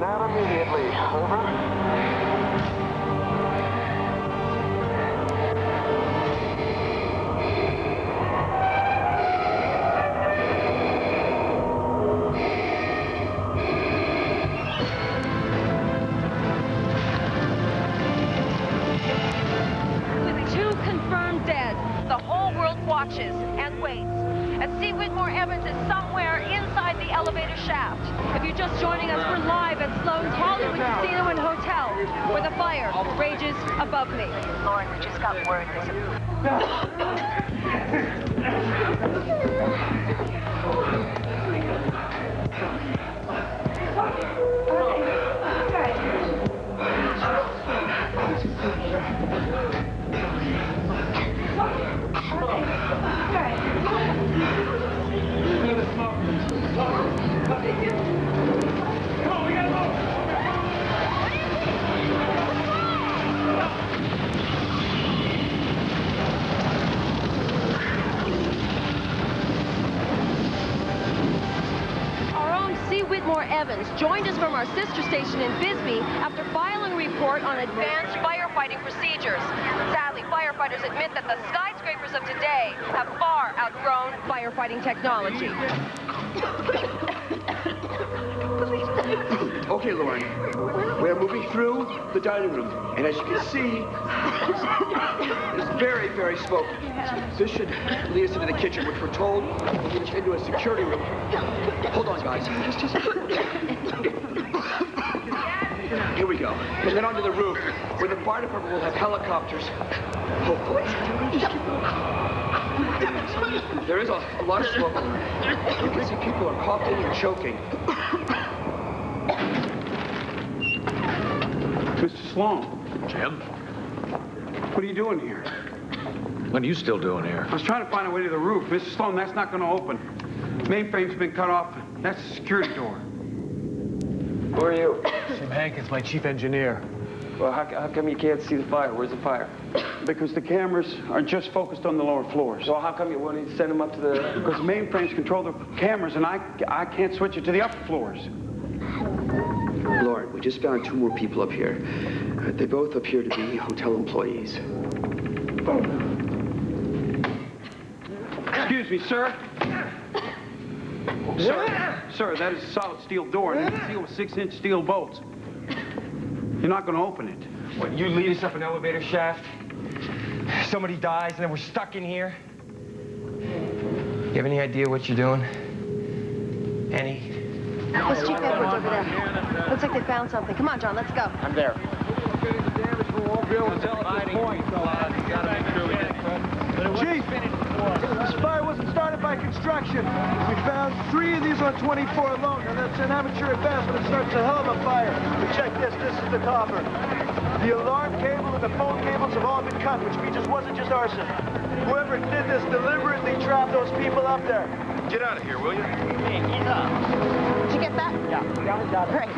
Not immediately. Over. With 2 confirmed dead, the whole world watches and waits. As C. Whitmore Evans is somewhere inside the elevator shaft. If you're just joining us, we're live at Sloan's Hollywood Casino and Hotel, where the fire rages above me. Lauren, we just got word Whitmore Evans joined us from our sister station in Bisbee after filing a report on advanced firefighting procedures. Sadly, firefighters admit that the skyscrapers of today have far outgrown firefighting technology. Okay, Lauren. We're moving through the dining room, and as you can see, it's very, very smoky. This should lead us into the kitchen, which we're told will lead us into a security room. Hold on, guys. Just... Here we go. And then onto the roof, where the fire department will have helicopters. Hopefully. There is a lot of smoke. You can see people are coughing and choking. Mr. Sloan. Jim? What are you doing here? What are you still doing here? I was trying to find a way to the roof. Mr. Sloan, that's not going to open. Mainframe's been cut off. That's the security door. Who are you? Jim Hankins, my chief engineer. Well, how come you can't see the fire? Where's the fire? Because the cameras are just focused on the lower floors. So how come you want to send them up to the... Because mainframes control the cameras, and I can't switch it to the upper floors. Lauren, we just found 2 more people up here. They both appear to be hotel employees. Excuse me, sir. Sir, that is a solid steel door, and it's sealed with 6-inch steel bolts. You're not going to open it. What, you lead us up an elevator shaft? Somebody dies, and then we're stuck in here? You have any idea what you're doing? Any? There's Chief Edwards over there. Looks like they found something. Come on, John, let's go. I'm there. Chief, this fire wasn't started by construction. We found 3 of these on 24 alone, and that's an amateur at best, but it starts a hell of a fire. But check this is the copper. The alarm cable and the phone cables have all been cut, which means it wasn't just arson. Whoever did this deliberately trapped those people up there. Get out of here, will you? Did you get that? Yeah, we got it. Great.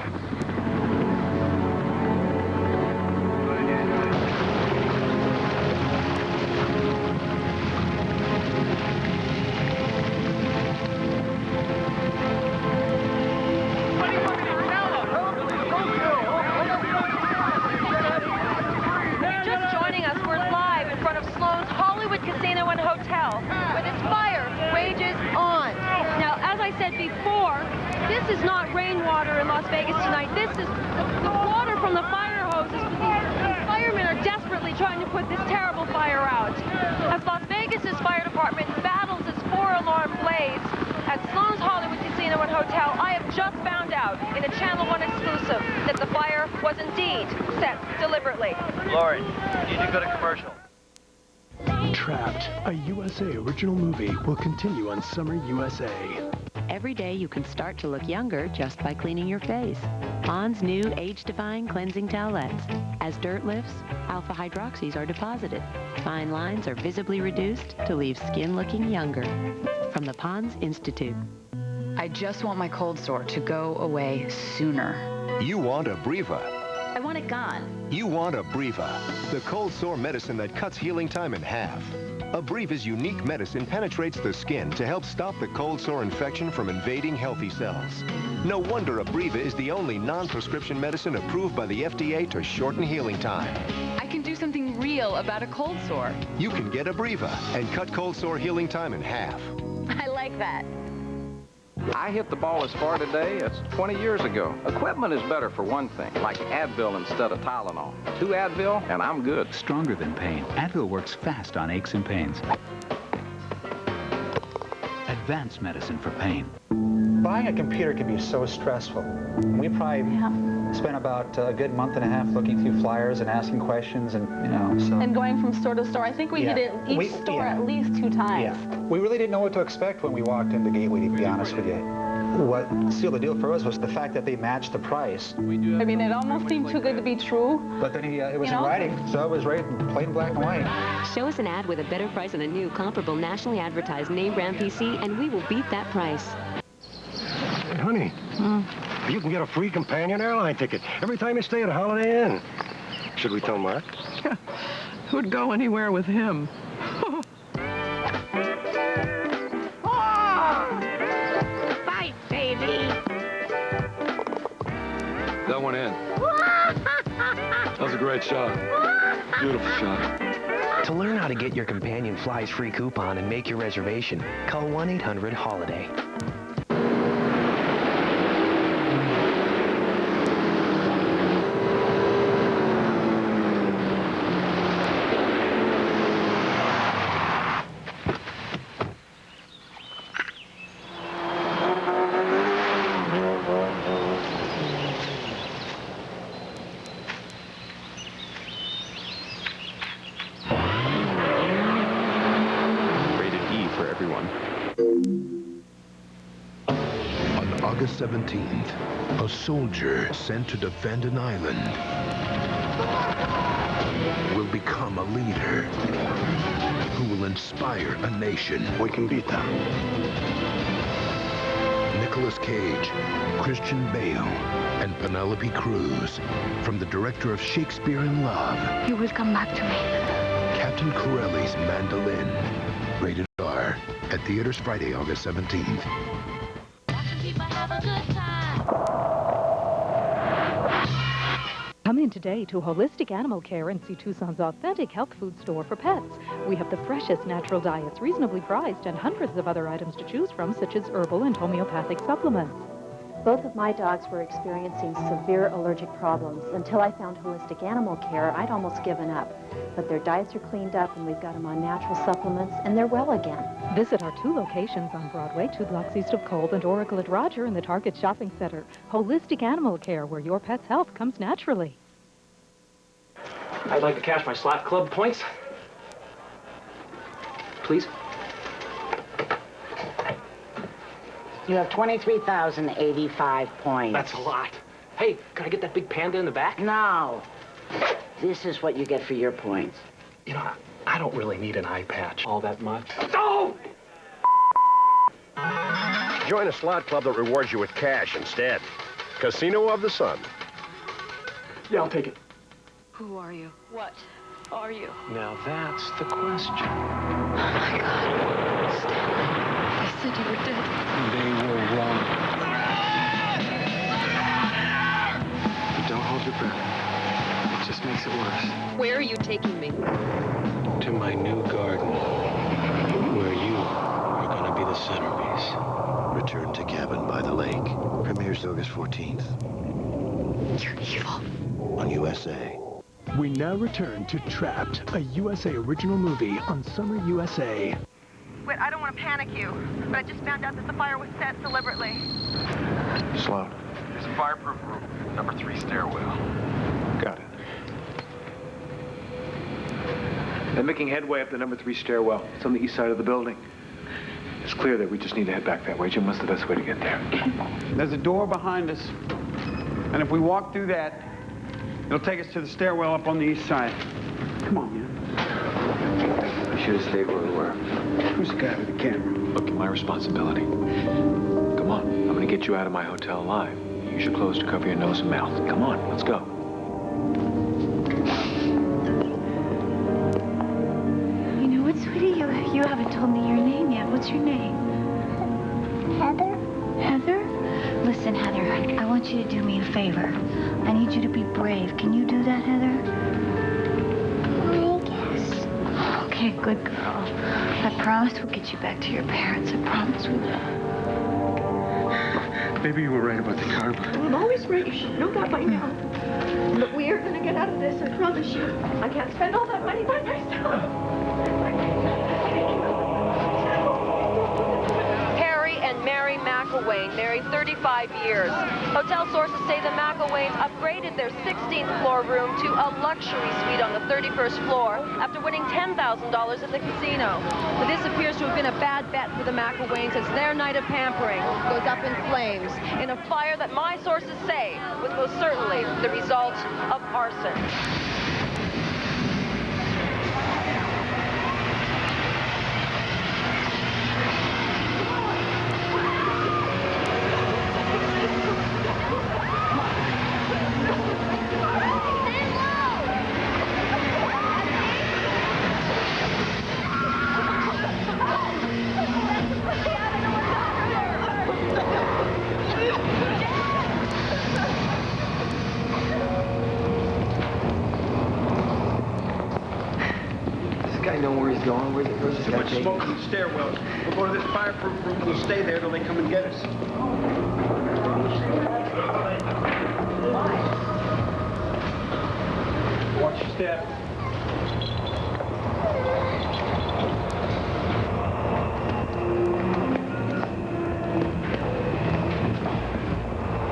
This is not rainwater in Las Vegas tonight. This is the water from the fire hoses. These firemen are desperately trying to put this terrible fire out. As Las Vegas's fire department battles its 4-alarm blaze at Sloan's Hollywood Casino and Hotel, I have just found out in a Channel 1 exclusive that the fire was indeed set deliberately. Lauren, you need to go to commercial. Trapped, a USA original movie, will continue on Summer USA. Every day you can start to look younger just by cleaning your face. Pond's new age-defying cleansing towelettes. As dirt lifts, alpha hydroxys are deposited. Fine lines are visibly reduced to leave skin looking younger. From the Pond's Institute. I just want my cold sore to go away sooner. You want Abreva. I want it gone. You want Abreva, the cold sore medicine that cuts healing time in half. Abreva's unique medicine penetrates the skin to help stop the cold sore infection from invading healthy cells. No wonder Abreva is the only non-prescription medicine approved by the FDA to shorten healing time. I can do something real about a cold sore. You can get Abreva and cut cold sore healing time in half. I like that. I hit the ball as far today as 20 years ago. Equipment is better for one thing, like Advil instead of Tylenol. 2 Advil, and I'm good. Stronger than pain. Advil works fast on aches and pains. Advanced medicine for pain. Buying a computer can be so stressful. We probably spent about a good month and a half looking through flyers and asking questions, and so. And going from store to store. I think we hit it each store at least 2 times. Yeah. We really didn't know what to expect when we walked into Gateway, to be honest with you. What sealed the deal for us was the fact that they matched the price. I mean, it almost seemed too good to be true. But then it was in writing, so it was right in plain black and white. Show us an ad with a better price on a new, comparable, nationally advertised name brand PC, and we will beat that price. Hey, honey, you can get a free companion airline ticket every time you stay at a Holiday Inn. Should we tell Mark? Who'd go anywhere with him? Fight, baby! That one in. That was a great shot. Beautiful shot. To learn how to get your companion flies free coupon and make your reservation, call 1-800-HOLIDAY. On August 17th, a soldier sent to defend an island will become a leader who will inspire a nation. We can beat them. Nicolas Cage, Christian Bale, and Penelope Cruz, from the director of Shakespeare in Love. You will come back to me. Captain Corelli's Mandolin. Rated R. At theaters Friday, August 17th. Come in today to Holistic Animal Care and see Tucson's authentic health food store for pets. We have the freshest natural diets, reasonably priced, and hundreds of other items to choose from, such as herbal and homeopathic supplements. Both of my dogs were experiencing severe allergic problems. Until I found Holistic Animal Care, I'd almost given up. But their diets are cleaned up, and we've got them on natural supplements, and they're well again. Visit our 2 locations on Broadway, 2 blocks east of Kolb, and Oracle at Roger in the Target Shopping Center. Holistic Animal Care, where your pet's health comes naturally. I'd like to cash my slot club points. Please. You have 23,085 points. That's a lot. Hey, can I get that big panda in the back? No. This is what you get for your points. You know, I don't really need an eye patch all that much. Oh! Join a slot club that rewards you with cash instead. Casino of the Sun. Yeah, I'll take it. Who are you? What are you? Now that's the question. Oh, my God. Stanley. They said you were dead. They were wrong. But don't hold your breath. It just makes it worse. Where are you taking me? To my new garden, where you are going to be the centerpiece. Return to Cabin by the Lake. Premieres August 14th. You're evil. On USA. We now return to Trapped, a USA original movie on Summer USA. Wait, I don't want to panic you, but I just found out that the fire was set deliberately. Sloan. There's a fireproof room, number 3 stairwell. Got it. They're making headway up the number 3 stairwell. It's on the east side of the building. It's clear that we just need to head back that way. Jim, what's the best way to get there? There's a door behind us. And if we walk through that, it'll take us to the stairwell up on the east side. Come on, man. We should have stayed where we were. Who's the guy with the camera? Look, my responsibility. Come on, I'm gonna get you out of my hotel alive. Use your clothes to cover your nose and mouth. Come on, let's go. You know what, sweetie? You haven't told me your name yet. What's your name? Heather? Heather? Listen, Heather, I want you to do me a favor. I need you to be brave. Can you do that, Heather? I guess. Okay, good girl. I promise we'll get you back to your parents. I promise we will. Maybe you were right about the car, but... I'm always right. You should know that by now. But we are going to get out of this, I promise you. I can't spend all that money by myself. Harry and Mary McElwain, married 35 years. Hotel sources say the McElwains upgraded their 16th floor room to a luxury suite on the 31st floor after winning $10,000 at the casino. But this appears to have been a bad bet for the McElwains as their night of pampering goes up in flames in a fire that my sources say was most certainly the result of arson. Going? Where's this Too much smoke in the stairwells. We'll go to this fireproof room. We'll stay there till they come and get us. Watch your step.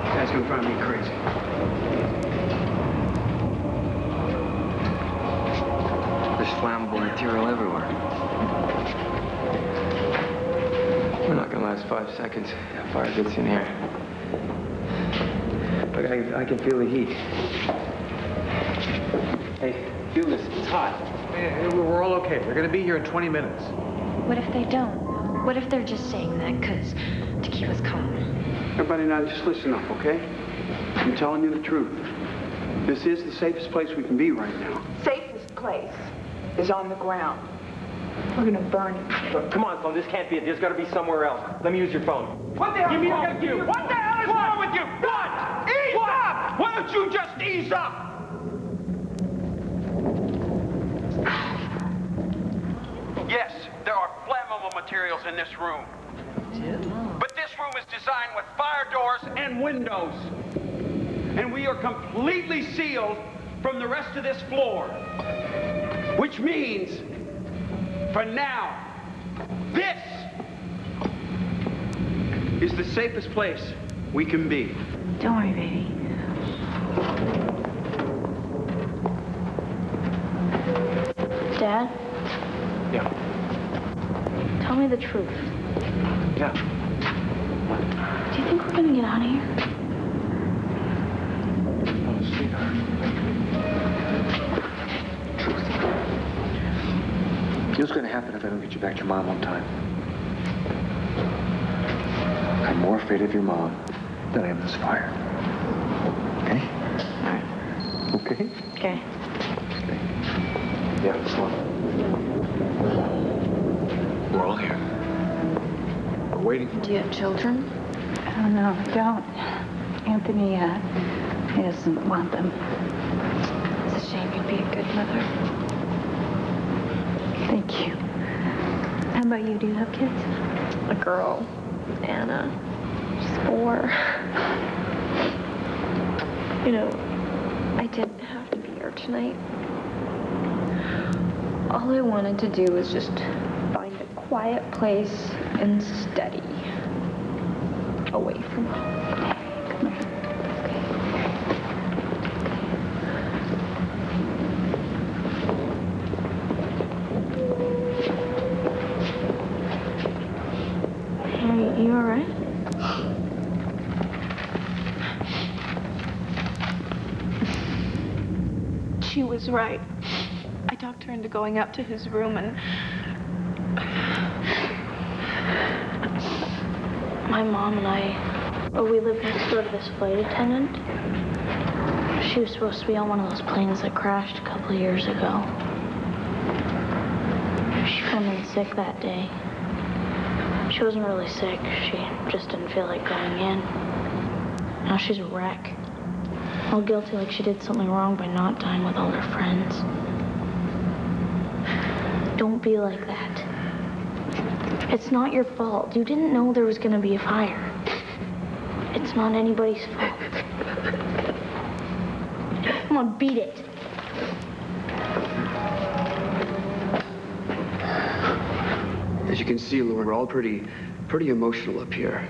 This guy's gonna drive me crazy. There's flammable material everywhere. We're not gonna last 5 seconds. That fire gets in here. Look, I can feel the heat. Hey, feel this. It's hot. We're all okay. They're gonna be here in 20 minutes. What if they don't? What if they're just saying that because to keep us calm? Everybody now, just listen up, okay? I'm telling you the truth. This is the safest place we can be right now. Safest place is on the ground. We're gonna burn it. Look, come on, phone. This can't be it. There's got to be somewhere else. Let me use your phone. What the hell Give me What the hell is wrong with you? What? Ease up! Why don't you just ease up? Yes, there are flammable materials in this room. But this room is designed with fire doors and windows. And we are completely sealed from the rest of this floor. Which means, for now, this is the safest place we can be. Don't worry, baby. Dad? Yeah. Tell me the truth. Yeah. Do you think we're gonna get out of here? Oh, sweetheart. Truth. Here's what's gonna happen if I don't get you back to your mom on time. I'm more afraid of your mom than I am this fire. Okay? All right. Okay? Okay. Yeah, slow. We're all here. We're waiting for you. Do you have children? Oh, no, I don't. Anthony, he doesn't want them. It's a shame. You'd be a good mother. Thank you. How about you? Do you have kids? A girl, Anna. She's 4. You know, I didn't have to be here tonight. All I wanted to do was just find a quiet place and study. Away from home. Come here. Are you all right? She was right. I talked her into going up to his room and... My mom and I, we live next door to this flight attendant. She was supposed to be on one of those planes that crashed a couple of years ago. She phoned in sick that day. She wasn't really sick. She just didn't feel like going in. Now she's a wreck. All guilty like she did something wrong by not dying with all her friends. Don't be like that. It's not your fault. You didn't know there was going to be a fire. It's not anybody's fault. Come on, beat it. As you can see, Lauren, we're all pretty emotional up here.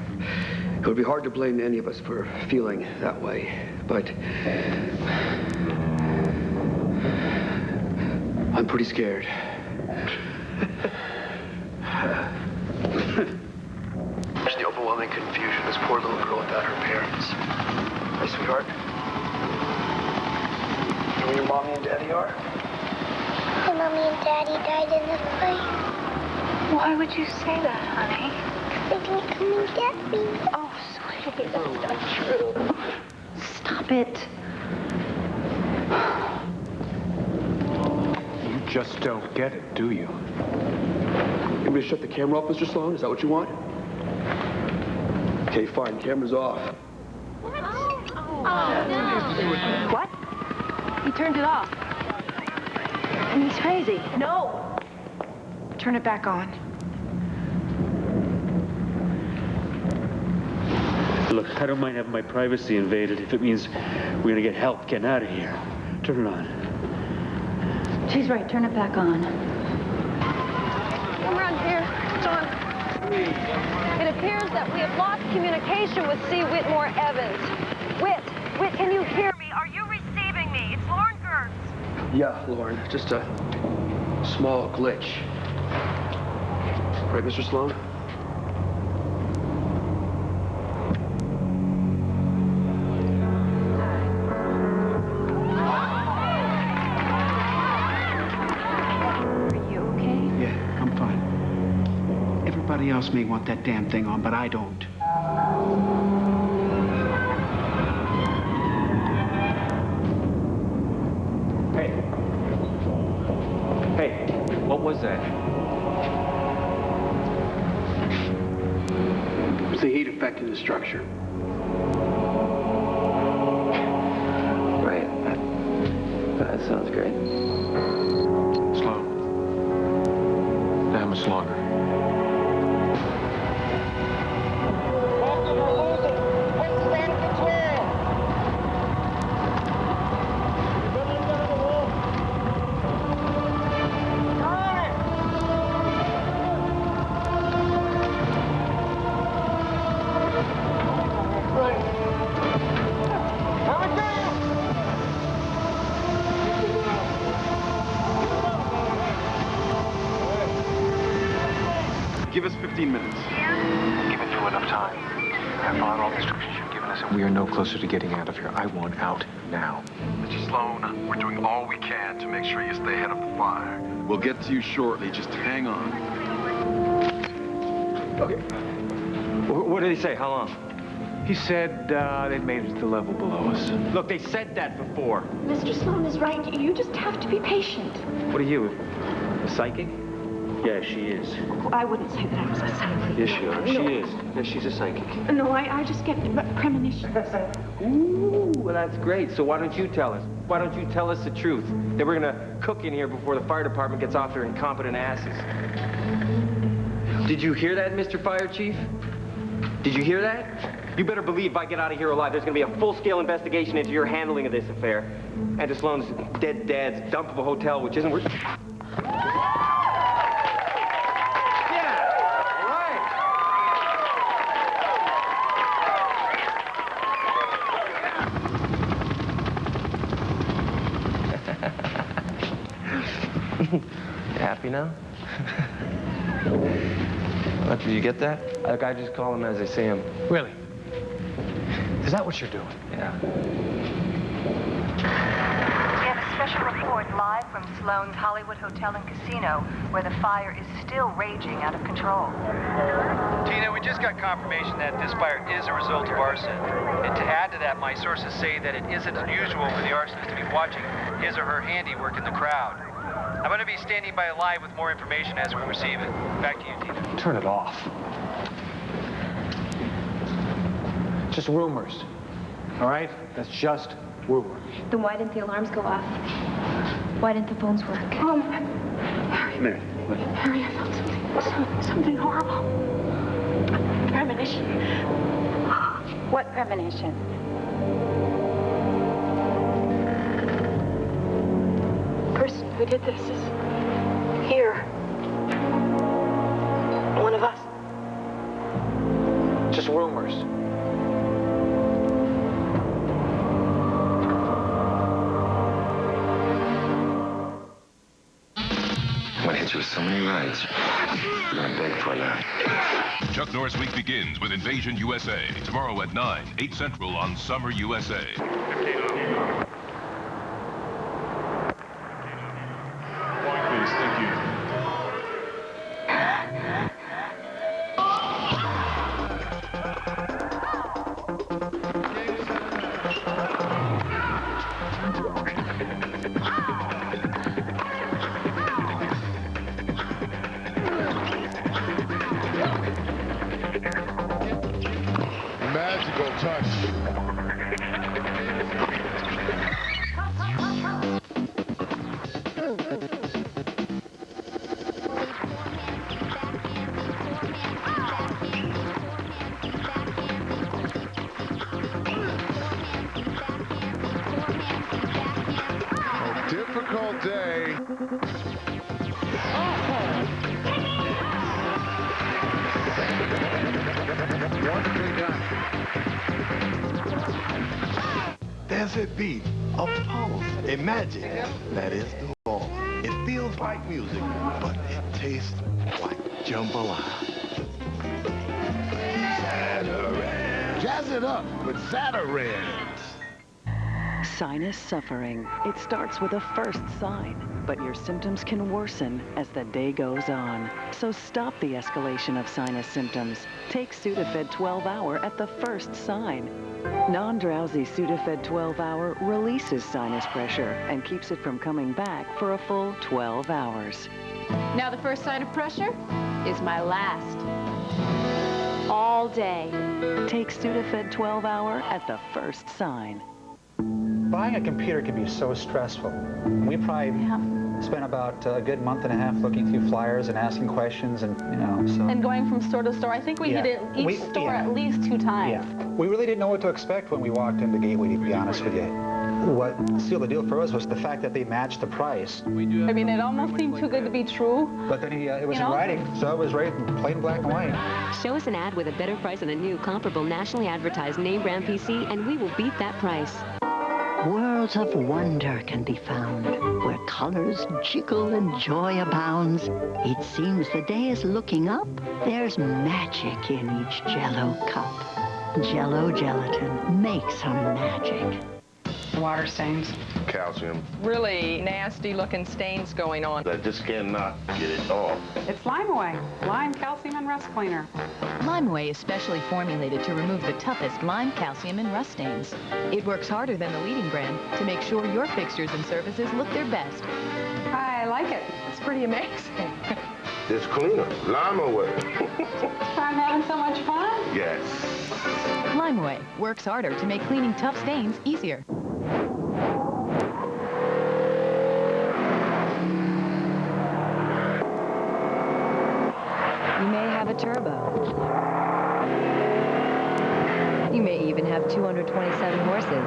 It would be hard to blame any of us for feeling that way, but I'm pretty scared. Imagine the overwhelming confusion of this poor little girl without her parents. Hey, sweetheart. You know where your mommy and daddy are? My mommy and daddy died in the fight. Why would you say that, honey? They didn't come and get me. Oh, sweetie, that's not true. Stop it. You just don't get it, do you? You want me to shut the camera off, Mr. Sloan? Is that what you want? Okay, fine. Camera's off. Oh, no. What? He turned it off. He's crazy. No. Turn it back on. Look, I don't mind having my privacy invaded if it means we're gonna get help getting out of here. Turn it on. She's right. Turn it back on. Come around here, John. It appears that we have lost communication with C. Whitmore Evans. Whit, can you hear me? Are you receiving me? It's Lauren Gertz. Yeah, Lauren. Just a small glitch. Right, Mr. Sloan? Everybody else may want that damn thing on, but I don't. Hey, what was that? It was the heat affecting the structure. Right. That sounds great. Slow. much longer. Give us 15 minutes. Given you enough time. I followed all the instructions you've given us, and we are no closer to getting out of here. I want out now. Mr. Sloan, we're doing all we can to make sure you stay ahead of the fire. We'll get to you shortly. Just hang on. Okay. What did he say? How long? He said they'd made it to the level below us. Look, they said that before. Mr. Sloan is right. You just have to be patient. What are you, a psychic? Yeah, she is. I wouldn't say that I was a psychic. Yes, you are. She is. Yes, she's a psychic. No, I just get premonitions. Ooh, well, that's great. So why don't you tell us? Why don't you tell us the truth? That we're gonna cook in here before the fire department gets off their incompetent asses. Did you hear that, Mr. Fire Chief? Did you hear that? You better believe if I get out of here alive, there's gonna be a full-scale investigation into your handling of this affair. And to Sloan's dead dad's dump of a hotel, which isn't worth... Happy now? Do you get that? Like, I just call him as I see him. Really? Is that what you're doing? Yeah. We have a special report live from Sloan's Hollywood Hotel and Casino, where the fire is still raging out of control. Tina, we just got confirmation that this fire is a result of arson. And to add to that, my sources say that it isn't unusual for the arsonist to be watching his or her handiwork in the crowd. I'm going to be standing by live with more information as we receive it. Back to you, Tina. Turn it off. Just rumors. All right? That's just rumors. Then why didn't the alarms go off? Why didn't the phones work? Harry, I felt something horrible. Premonition. What premonition? The person who did this is here. One of us. Just rumors. I'm gonna hit you with so many rides. You're gonna beg for that. Chuck Norris Week begins with Invasion USA. Tomorrow at 9, 8 Central on Summer USA. Please, thank you. Magical touch. A difficult day. There's a beat, a pulse, a magic. That is the ball. It feels like music, but it tastes like jambalaya. Saturans. Jazz it up with Saturans. Sinus suffering. It starts with a first sign, but your symptoms can worsen as the day goes on. So stop the escalation of sinus symptoms. Take Sudafed 12-Hour at the first sign. Non-drowsy Sudafed 12-Hour releases sinus pressure and keeps it from coming back for a full 12 hours. Now the first sign of pressure is my last. All day. Take Sudafed 12-Hour at the first sign. Buying a computer can be so stressful. We probably Spent about a good month and a half looking through flyers and asking questions, and so. And going from store to store. I think we hit it each store at least 2 times. Yeah. We really didn't know what to expect when we walked into Gateway, to be honest with you. What sealed the deal for us was the fact that they matched the price. I mean, it almost seemed too good to be true. But then it was in writing, so it was right in plain black and white. Show us an ad with a better price on a new, comparable, nationally advertised name brand PC, and we will beat that price. Worlds of wonder can be found, where colors jiggle and joy abounds. It seems the day is looking up. There's magic in each Jell-O cup. Jell-O gelatin makes some magic. Water stains. Calcium. Really nasty looking stains going on. I just cannot get it off. It's Limeway. Lime, calcium, and rust cleaner. Limeway is specially formulated to remove the toughest lime, calcium, and rust stains. It works harder than the leading brand to make sure your fixtures and surfaces look their best. I like it. It's pretty amazing. It's cleaner. Limeway. I'm having so much fun. Yes. Limeway works harder to make cleaning tough stains easier. You may have a turbo. You may even have 227 horses.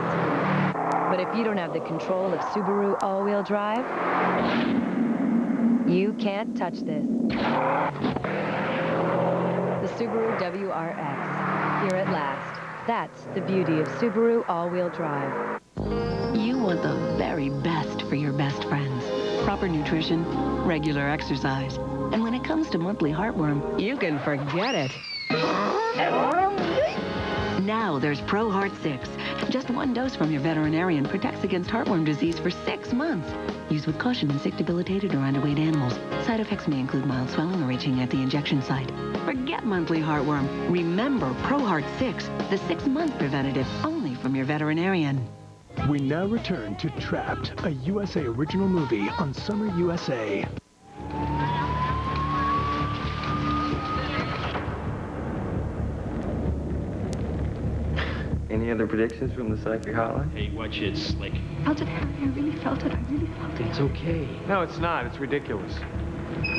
But if you don't have the control of Subaru all-wheel drive, you can't touch this. The Subaru WRX, here at last. That's the beauty of Subaru all-wheel drive. You want the very best for your best friends. Proper nutrition, regular exercise. And when it comes to monthly heartworm, you can forget it. Now there's Pro Heart 6. Just 1 dose from your veterinarian protects against heartworm disease for 6 months. Use with caution in sick, debilitated, or underweight animals. Side effects may include mild swelling or itching at the injection site. Forget monthly heartworm. Remember Pro Heart 6, the 6-month preventative, only from your veterinarian. We now return to Trapped, a USA original movie on Summer USA. Any other predictions from the psychic hotline? Hey, watch it, Slick. Felt it, Harry. I really felt it. It's okay. No, it's not. It's ridiculous.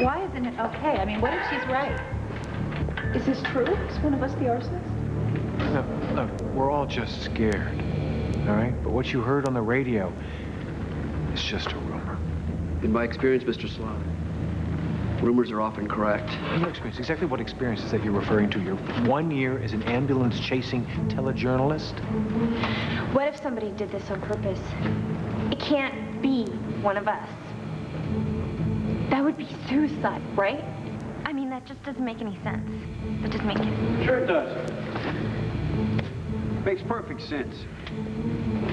Why isn't it okay? I mean, what if she's right? Is this true? Is one of us the arsonist? Look, we're all just scared, all right? But what you heard on the radio is just a rumor. In my experience, Mr. Sloan, rumors are often correct. In your experience, exactly what experience is that you're referring to? Your 1 year as an ambulance-chasing telejournalist? What if somebody did this on purpose? It can't be one of us. That would be suicide, right? I mean, that just doesn't make any sense. That doesn't make any. Sure it does. Makes perfect sense.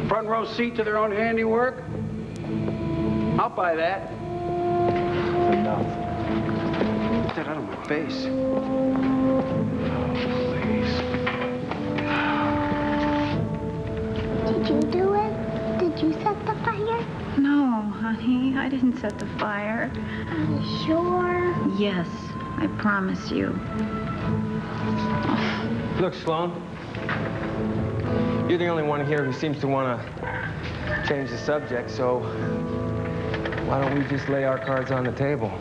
Front row seat to their own handiwork. I'll buy that. Enough. Get that out of my face. Did you do it? Did you set the fire? No, honey. I didn't set the fire. Are you sure? Yes, I promise you. Look, Sloan, you're the only one here who seems to want to change the subject, so why don't we just lay our cards on the table?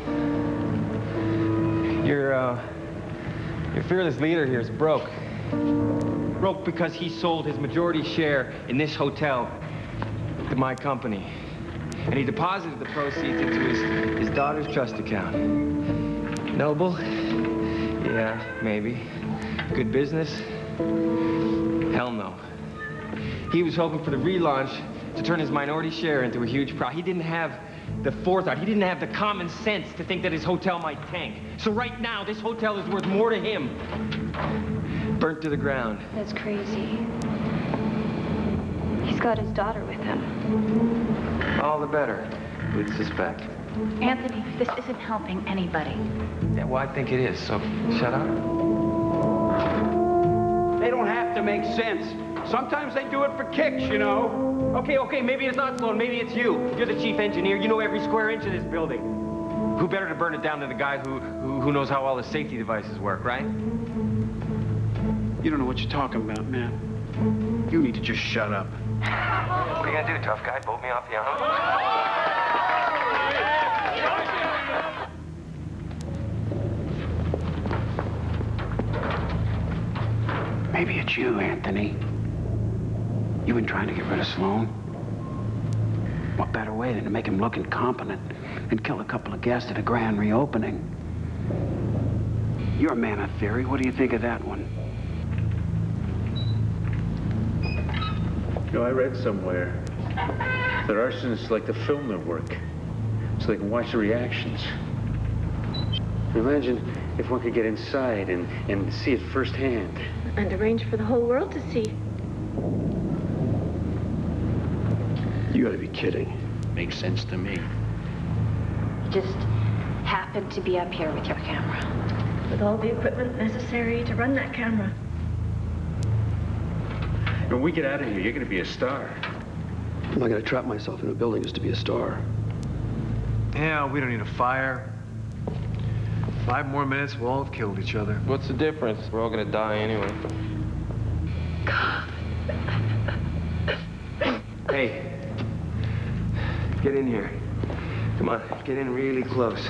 Your fearless leader here is broke. Broke because he sold his majority share in this hotel to my company. And he deposited the proceeds into his daughter's trust account. Noble? Yeah, maybe. Good business? Hell no. He was hoping for the relaunch to turn his minority share into a huge profit. He didn't have the forethought. He didn't have the common sense to think that his hotel might tank. So right now, this hotel is worth more to him. Burnt to the ground. That's crazy. He's got his daughter with him. All the better, we'd suspect. Anthony, this isn't helping anybody. Yeah, well, I think it is, so shut up. They don't have to make sense. Sometimes they do it for kicks, you know. Okay, maybe it's not Sloan, maybe it's you. You're the chief engineer, you know every square inch of this building. Who better to burn it down than the guy who knows how all the safety devices work, right? You don't know what you're talking about, man. You need to just shut up. What are you gonna do, tough guy? Bolt me off the island? Maybe it's you, Anthony. You've been trying to get rid of Sloan. What better way than to make him look incompetent and kill a couple of guests at a grand reopening? You're a man of theory. What do you think of that one? You know, I read somewhere that arsonists like to film their work so they can watch the reactions. Imagine if one could get inside and see it firsthand. And arrange for the whole world to see. You gotta be kidding. Makes sense to me. You just happened to be up here with your camera. With all the equipment necessary to run that camera. When we get out of here, you're gonna be a star. I'm not gonna trap myself in a building just to be a star. Yeah, we don't need a fire. 5 more minutes, we'll all have killed each other. What's the difference? We're all gonna die anyway. Hey, get in here. Come on, get in really close.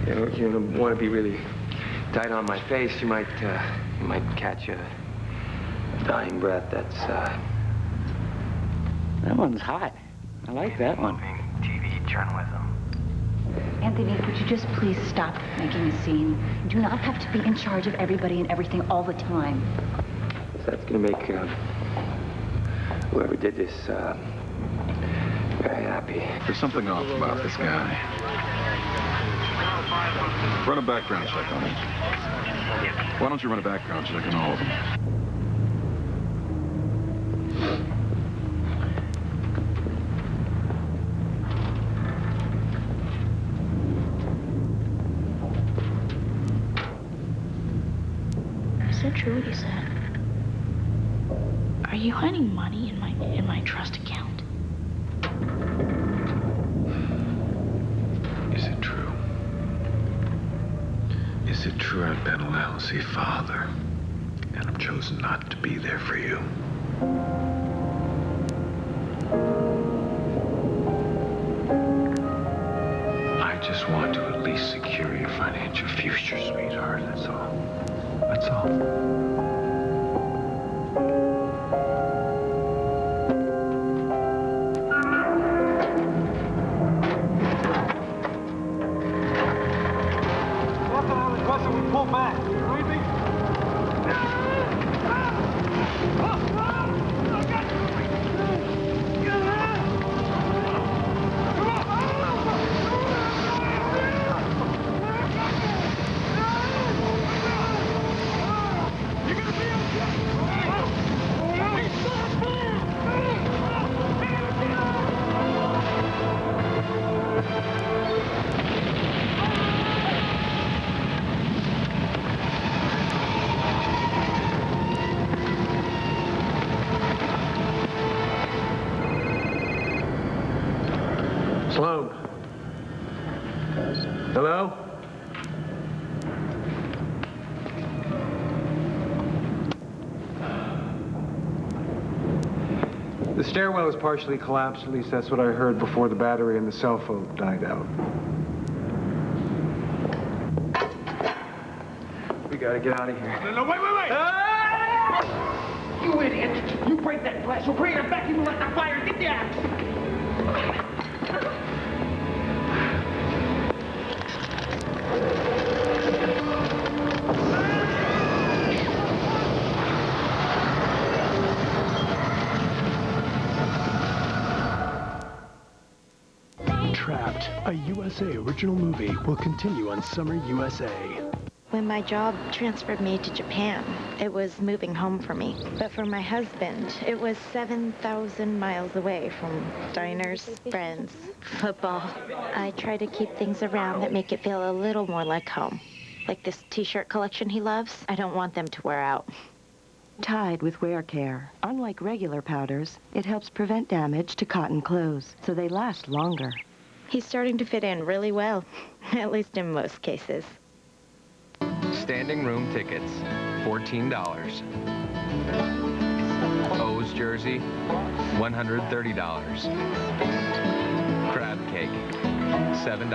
You don't want to be really tight on my face. You might catch a dying breath. That's That one's hot. I like that one. TV journalism. Anthony, would you just please stop making a scene? You do not have to be in charge of everybody and everything all the time. So that's gonna make whoever did this very happy. There's something off about this guy. Run a background check on him. Why don't you run a background check on all of them? Is that true what you said? Are you hiding money in my trust account? Is it true? Is it true I've been a lousy father and I've chosen not to be there for you? I just want to at least secure your financial future, sweetheart. That's all. That's all. Sloan. Hello? The stairwell is partially collapsed, at least that's what I heard before the battery in the cell phone died out. We gotta get out of here. No, wait! You idiot! You break that glass, you'll bring it back, you let the fire get the axe! Trapped, a USA original movie, will continue on Summer USA. When my job transferred me to Japan, it was moving home for me. But for my husband, it was 7,000 miles away from diners, friends, football. I try to keep things around that make it feel a little more like home. Like this t-shirt collection he loves, I don't want them to wear out. Tide with Wear Care. Unlike regular powders, it helps prevent damage to cotton clothes, so they last longer. He's starting to fit in really well, at least in most cases. Standing room tickets, $14. O's jersey, $130. Crab cake, $7.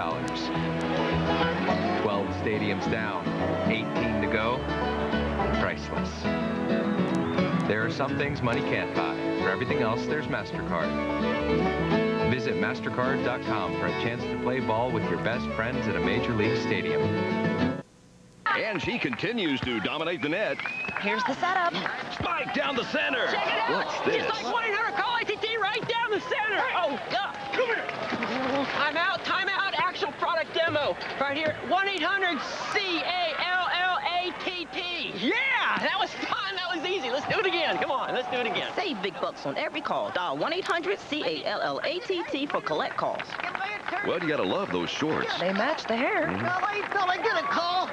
12 stadiums down, 18 to go, priceless. There are some things money can't buy. For everything else, there's MasterCard. Visit MasterCard.com for a chance to play ball with your best friends at a Major League stadium. And she continues to dominate the net. Here's the setup. Spike down the center. Check it out. What's this? Just like 1-800-CALL ATT right down the center. Oh, God. Come here. Time out. Actual product demo. Right here. 1-800-CALLATT. Yeah, that was fun. That was easy. Let's do it again. Come on, let's do it again. Save big bucks on every call. Dial 1-800-CALLATT for collect calls. Well, you gotta love those shorts. They match the hair. Billy, get a call.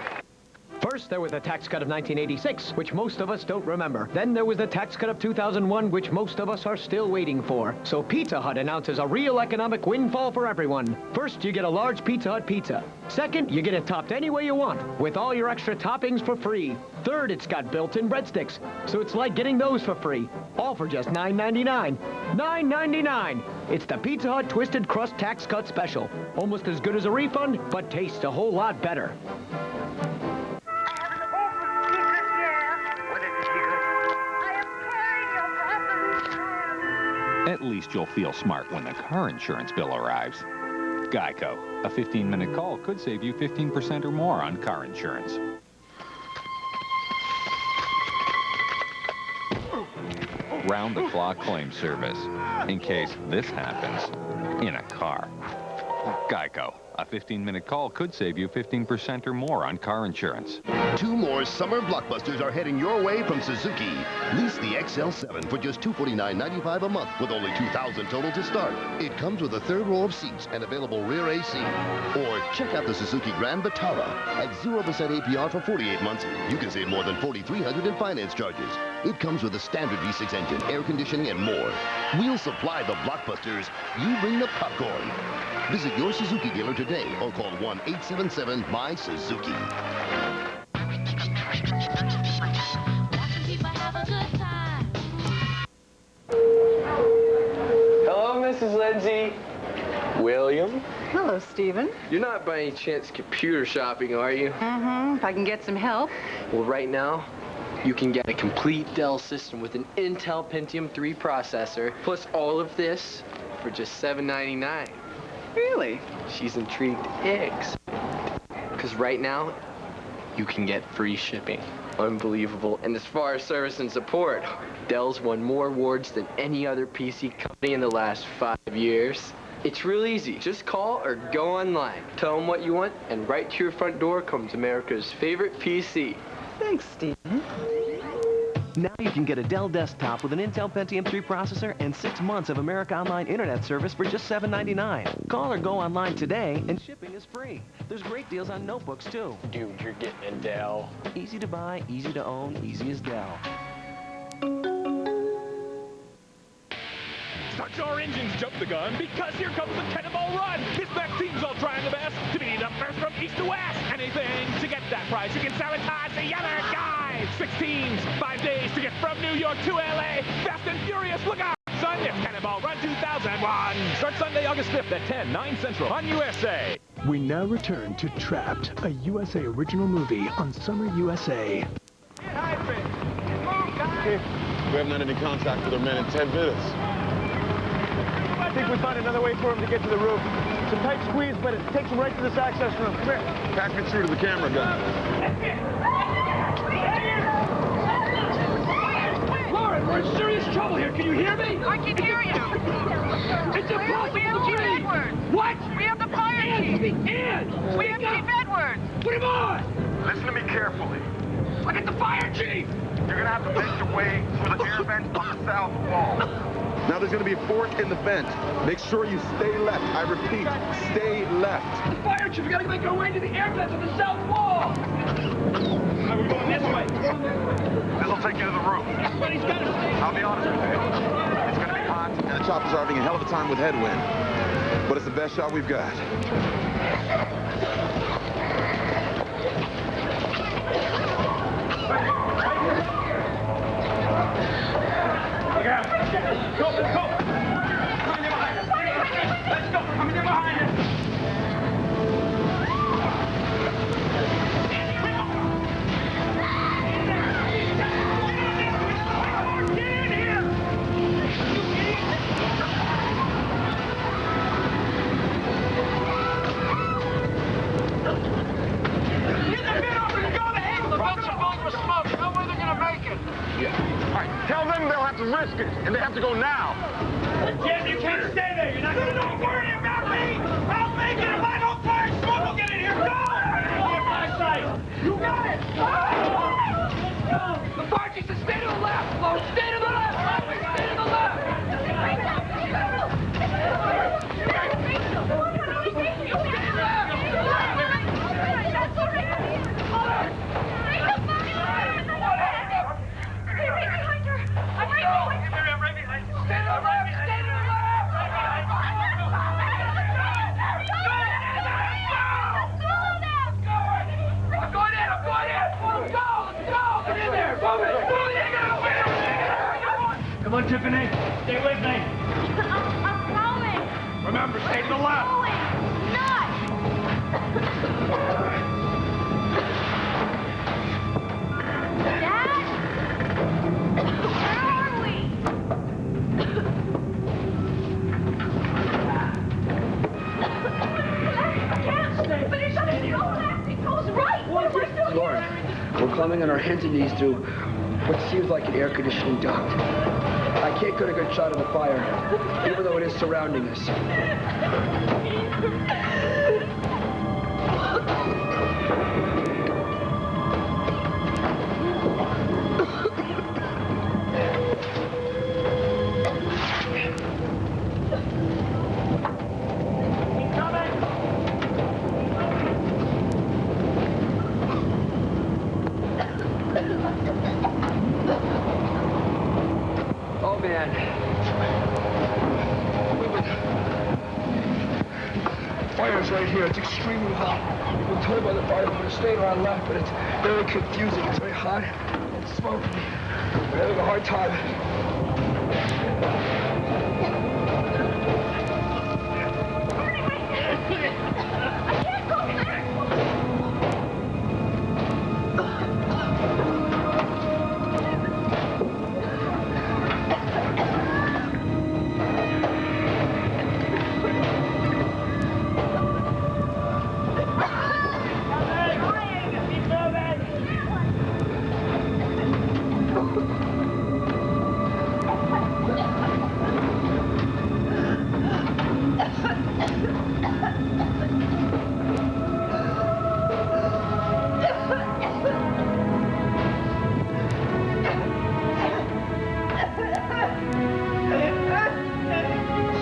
First, there was the tax cut of 1986, which most of us don't remember. Then there was the tax cut of 2001, which most of us are still waiting for. So Pizza Hut announces a real economic windfall for everyone. First, you get a large Pizza Hut pizza. Second, you get it topped any way you want, with all your extra toppings for free. Third, it's got built-in breadsticks, so it's like getting those for free. All for just $9.99. $9.99! It's the Pizza Hut Twisted Crust Tax Cut Special. Almost as good as a refund, but tastes a whole lot better. At least you'll feel smart when the car insurance bill arrives. Geico. A 15-minute call could save you 15% or more on car insurance. Round-the-clock claim service. In case this happens in a car. Geico. A 15-minute call could save you 15% or more on car insurance. 2 more summer blockbusters are heading your way from Suzuki. Lease the XL7 for just $249.95 a month with only $2,000 total to start. It comes with a 3rd row of seats and available rear AC. Or check out the Suzuki Grand Vitara. At 0% APR for 48 months, you can save more than $4,300 in finance charges. It comes with a standard V6 engine, air conditioning, and more. We'll supply the blockbusters. You bring the popcorn. Visit your Suzuki dealer today or call 1-877-MY-SUZUKI. Hello, Mrs. Lindsay. William? Hello, Stephen. You're not by any chance computer shopping, are you? Mm-hmm. If I can get some help. Well, right now, you can get a complete Dell system with an Intel Pentium 3 processor, plus all of this for just $7.99. Really? She's intrigued. Because right now, you can get free shipping. Unbelievable. And as far as service and support, Dell's won more awards than any other PC company in the last 5 years. It's real easy. Just call or go online. Tell them what you want, and right to your front door comes America's favorite PC. Thanks, Stephen. Now you can get a Dell desktop with an Intel Pentium 3 processor and 6 months of America Online Internet service for just $7.99. Call or go online today, and shipping is free. There's great deals on notebooks, too. Dude, you're getting a Dell. Easy to buy, easy to own, easy as Dell. Start your engines, jump the gun, because here comes the Cannonball Run. This back team's all trying the best to beat up first from east to west. Anything to get that prize. You can sabotage the other guys. 6 teams, 5 days to get from New York to LA. Fast and furious, look out! Son, it's Cannonball Run 2001. Start Sunday, August 5th at 10, 9 Central on USA. We now return to Trapped, a USA original movie on Summer USA. We haven't had any contact with our men in 10 minutes. I think we found another way for him to get to the roof. It's a tight squeeze, but it takes him right to this access room. Come here. Pack me through to the camera gun. Lauren, we're in serious trouble here. Can you hear me? I can hear you. It's impossible We have to Chief breathe. Edwards. What? We have the fire chief. And We have Chief Edwards. Put him on. Listen to me carefully. Look at the fire chief. You're going to have to make your way through the air vent on the south wall. Now there's going to be a fork in the vent. Make sure you stay left. I repeat, stay left. The fire chief, we gotta make our way to the air vents on the south wall. We're going this way. This will take you to the roof. Everybody's got to stay. I'll be honest with you. It's going to be hot, and the choppers are having a hell of a time with headwind. But it's the best shot we've got. Look out. Go, let's go. Coming in behind us. Let's go. Coming in behind us. right, tell them they'll have to risk it, and they have to go now. Jim, you can't stay there. You're not going to... Don't worry about me. I'll make it. If I don't fire, smoke will get in here. Go! Your flashlight. You got it. The Bargees, stay to the left. Flo, stay to the left. Always stay to the left. Come on, Tiffany. Stay with me. I'm going. Remember, stay to the left. Dad? Where are we? I can't finish up. It goes right. What are we doing? Lauren, we're climbing on our hands and knees through what seems like an air conditioning duct. I can't get a good shot of the fire, even though it is surrounding us. Oh, man. Fire's right here. It's extremely hot. We're told by the firemen to stay around left, but it's very confusing. It's very hot and smoky. We're having a hard time.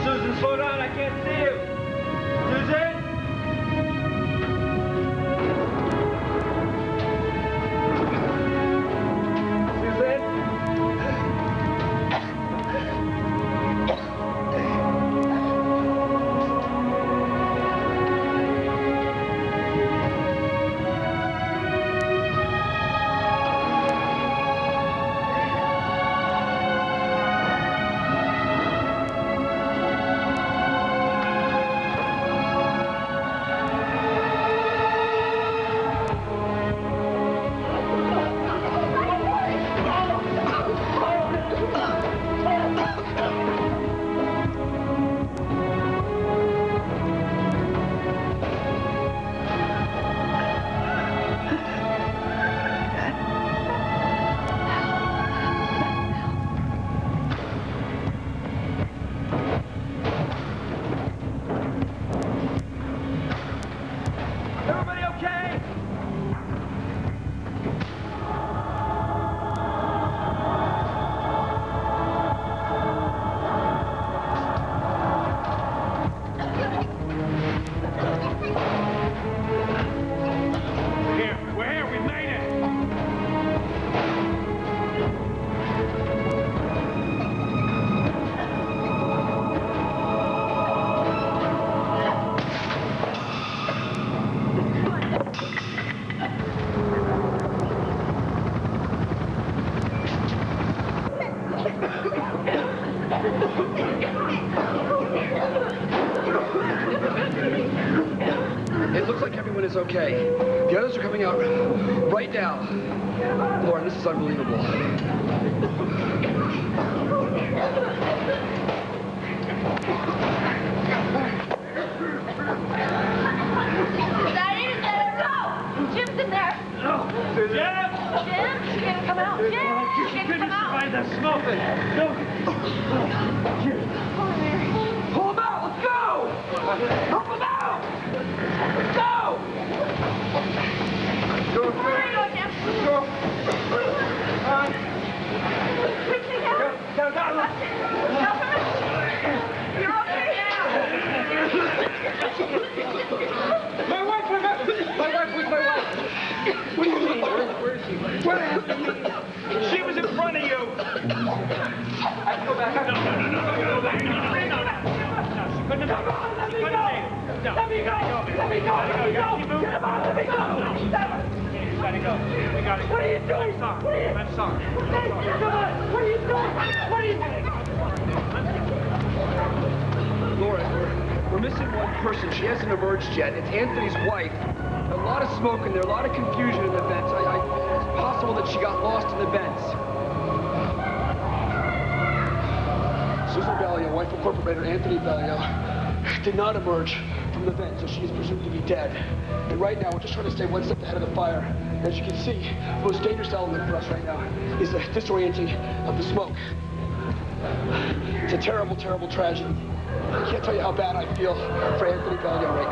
Susan, slow down. I can't see you. Susan? Everybody okay? We're here. We made it. It looks like everyone is okay. The others are coming out right now. Lauren, this is unbelievable. Daddy, go! Jim's in there. Jim! Jim, you gotta come out. Jim, goodness, find the smoking. No. Pull him out. Let's go. Help him out. Let's go. Go. Let's go. Down. You're okay. My wife. Where's my wife? What do you mean? Where is she? Where is she? She was in front of you. I have to go back. No. Go back. No. She couldn't have. Let me go. Let me go. Get him out. Let me go. You gotta go. We gotta go. What are you doing? I'm sorry. What are you doing? Laura, we're missing one person. She hasn't emerged yet. It's Anthony's wife. A lot of smoke in there, a lot of confusion in the vents. It's possible that she got lost in the vents. Susan Bellio, wife of Corporate Raider Anthony Bellio, did not emerge from the vent, so she is presumed to be dead. And right now, we're just trying to stay one step ahead of the fire. As you can see, the most dangerous element for us right now is the disorienting of the smoke. It's a terrible, terrible tragedy. I can't tell you how bad I feel for Anthony Bellio right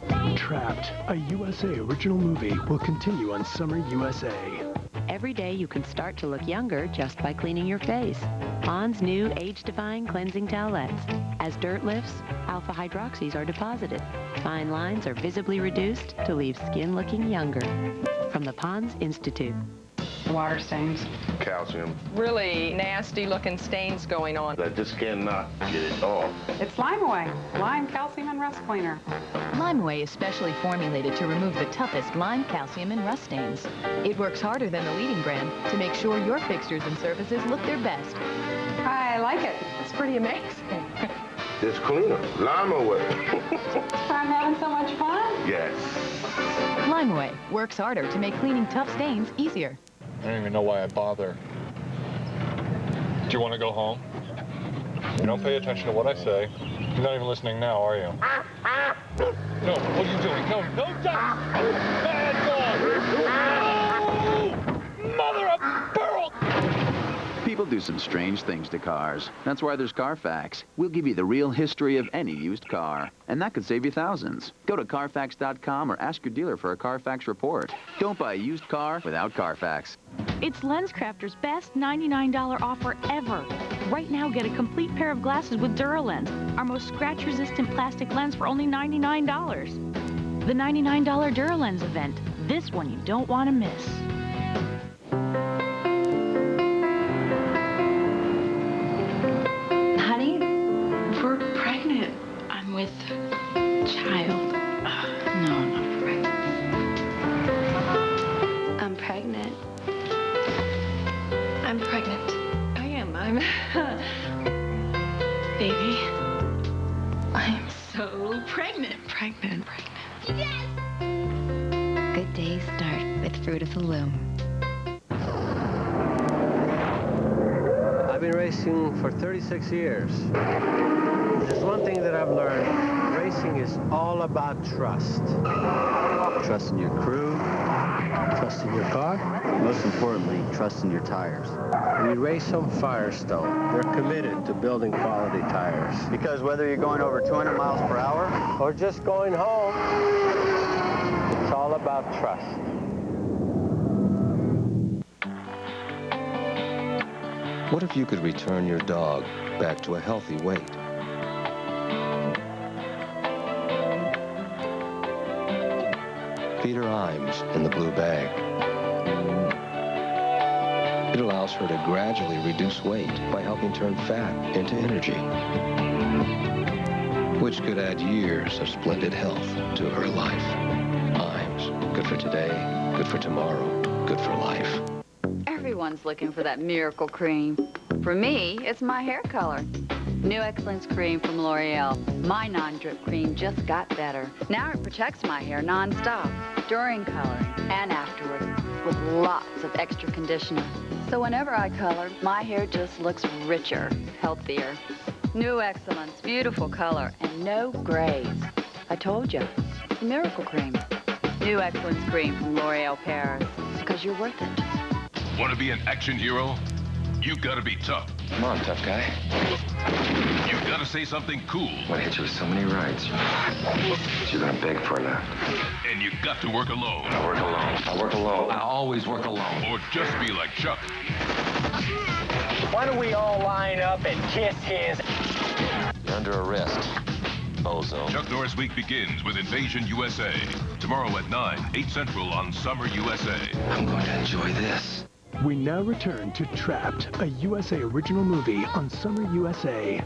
now. Trapped, a USA original movie, will continue on Summer USA. Every day you can start to look younger just by cleaning your face. Pond's new age-defying cleansing towelettes. As dirt lifts, alpha hydroxys are deposited. Fine lines are visibly reduced to leave skin looking younger. From the Pond's Institute. Water stains. Calcium. Really nasty looking stains going on. I just cannot get it off. It's Limeaway. Lime, calcium, and rust cleaner. Limeaway is specially formulated to remove the toughest lime, calcium, and rust stains. It works harder than the leading brand to make sure your fixtures and surfaces look their best. I like it. It's pretty amazing. It's cleaner. Limeaway. I'm having so much fun. Yes. Limeaway works harder to make cleaning tough stains easier. I don't even know why I bother. Do you want to go home? You don't pay attention to what I say. You're not even listening now, are you? No, what are you doing? No, stop! Bad dog! No! Mother of pearl! People do some strange things to cars. That's why there's Carfax. We'll give you the real history of any used car, and that could save you thousands. Go to Carfax.com or ask your dealer for a Carfax report. Don't buy a used car without Carfax. It's LensCrafters' best $99 offer ever. Right now, get a complete pair of glasses with DuraLens, our most scratch-resistant plastic lens for only $99. The $99 DuraLens event. This one you don't want to miss. Honey, we're pregnant. I'm with child. No, I'm not pregnant. I'm pregnant. I'm pregnant. I am. I'm... Baby. I'm so pregnant. Pregnant. Yes! Good days start with Fruit of the Loom. I've been racing for 36 years. There's one thing that I've learned. Racing is all about trust. Trust in your crew, trust in your car. Most importantly, trust in your tires. We race on Firestone. They're committed to building quality tires. Because whether you're going over 200 miles per hour or just going home, it's all about trust. What if you could return your dog back to a healthy weight? Feed her Imes in the blue bag. It allows her to gradually reduce weight by helping turn fat into energy, which could add years of splendid health to her life. Imes, good for today, good for tomorrow, good for life. Everyone's looking for that miracle cream. For me, it's my hair color. New Excellence Cream from L'Oreal. My non-drip cream just got better. Now it protects my hair non-stop, during coloring and afterward, with lots of extra conditioner. So whenever I color, my hair just looks richer, healthier. New Excellence, beautiful color, and no grays. I told you, it's the miracle cream. New Excellence Cream from L'Oreal Paris. Because you're worth it. Want to be an action hero? You gotta be tough. Come on, tough guy. You gotta say something cool. I'm gonna hit you with so many rights. You're gonna beg for a lift. And you got to work alone. I work alone. I work alone. I always work alone. Or just be like Chuck. Why don't we all line up and kiss his... You're under arrest, bozo. Chuck Norris Week begins with Invasion USA. Tomorrow at 9, 8 Central on Summer USA. I'm going to enjoy this. We now return to Trapped, a USA original movie on Summer USA.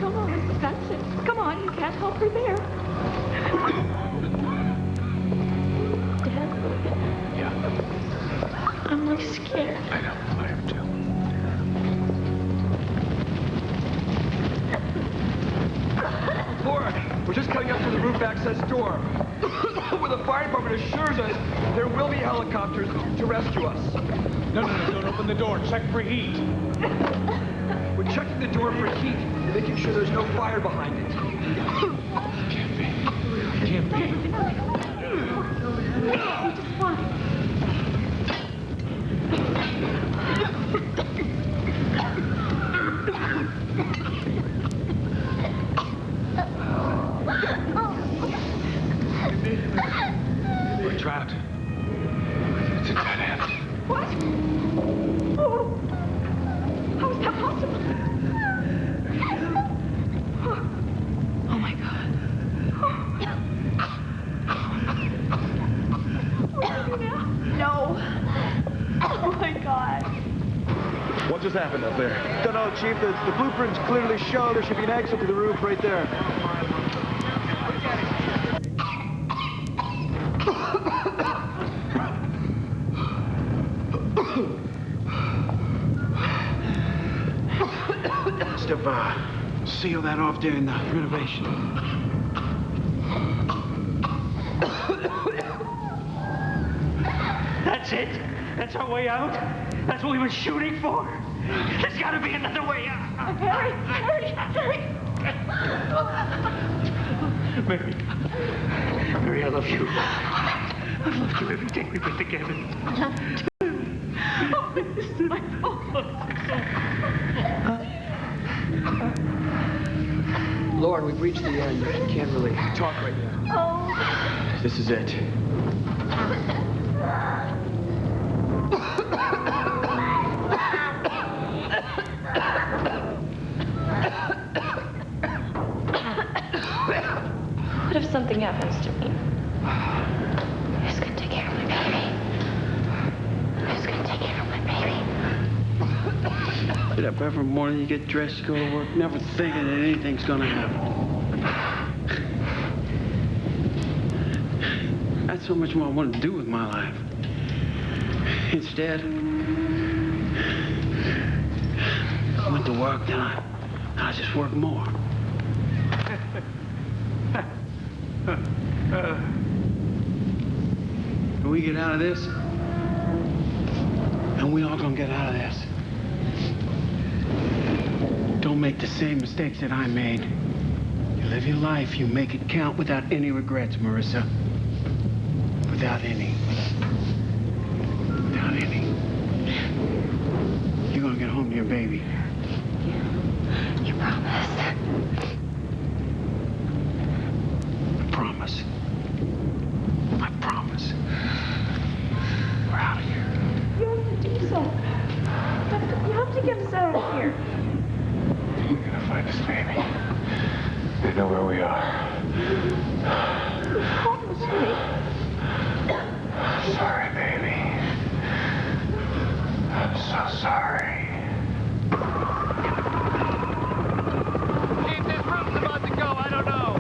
Come on, that's it. Come on, you can't help her there. Dad? Yeah. I'm really scared. I know, I am too. Laura, we're just coming up to the roof access door. Where the fire department assures us there will be helicopters to rescue us. No, don't open the door. Check for heat. We're checking the door for heat and making sure there's no fire behind it. Can't be. Just fine. We're trapped. It's a dead end. What? Oh. How is that possible? Oh my God. What do we do now? No. Oh my God. What just happened up there? Don't know, Chief. The blueprints clearly show there should be an exit to the roof right there. Must have sealed that off during the renovation. That's it? That's our way out? That's what we were shooting for? There's gotta be another way out. Harry! Mary, I love you. I've loved you every day we've been together. Oh, this is my fault. Lauren, we've reached the end. Can't really talk right now. Oh. This is it. What if something happens to me? Who's gonna take care of my baby? Who's gonna take care of my baby? Get up every morning, you get dressed, go to work, never thinking that anything's gonna happen. That's so much more I wanted to do with my life. Instead, I went to work, then I just worked more. When we get out of this, and we all gonna get out of this. Don't make the same mistakes that I made. You live your life, you make it count without any regrets, Marissa. Without any. Without any. You're gonna get home to your baby. You promise? I promise. I promise. We're out of here. You have to do something. You have to get us out of here. We're gonna find this baby. They know where we are. You promised me. Sorry, baby. I'm so sorry. If this room's about to go, I don't know.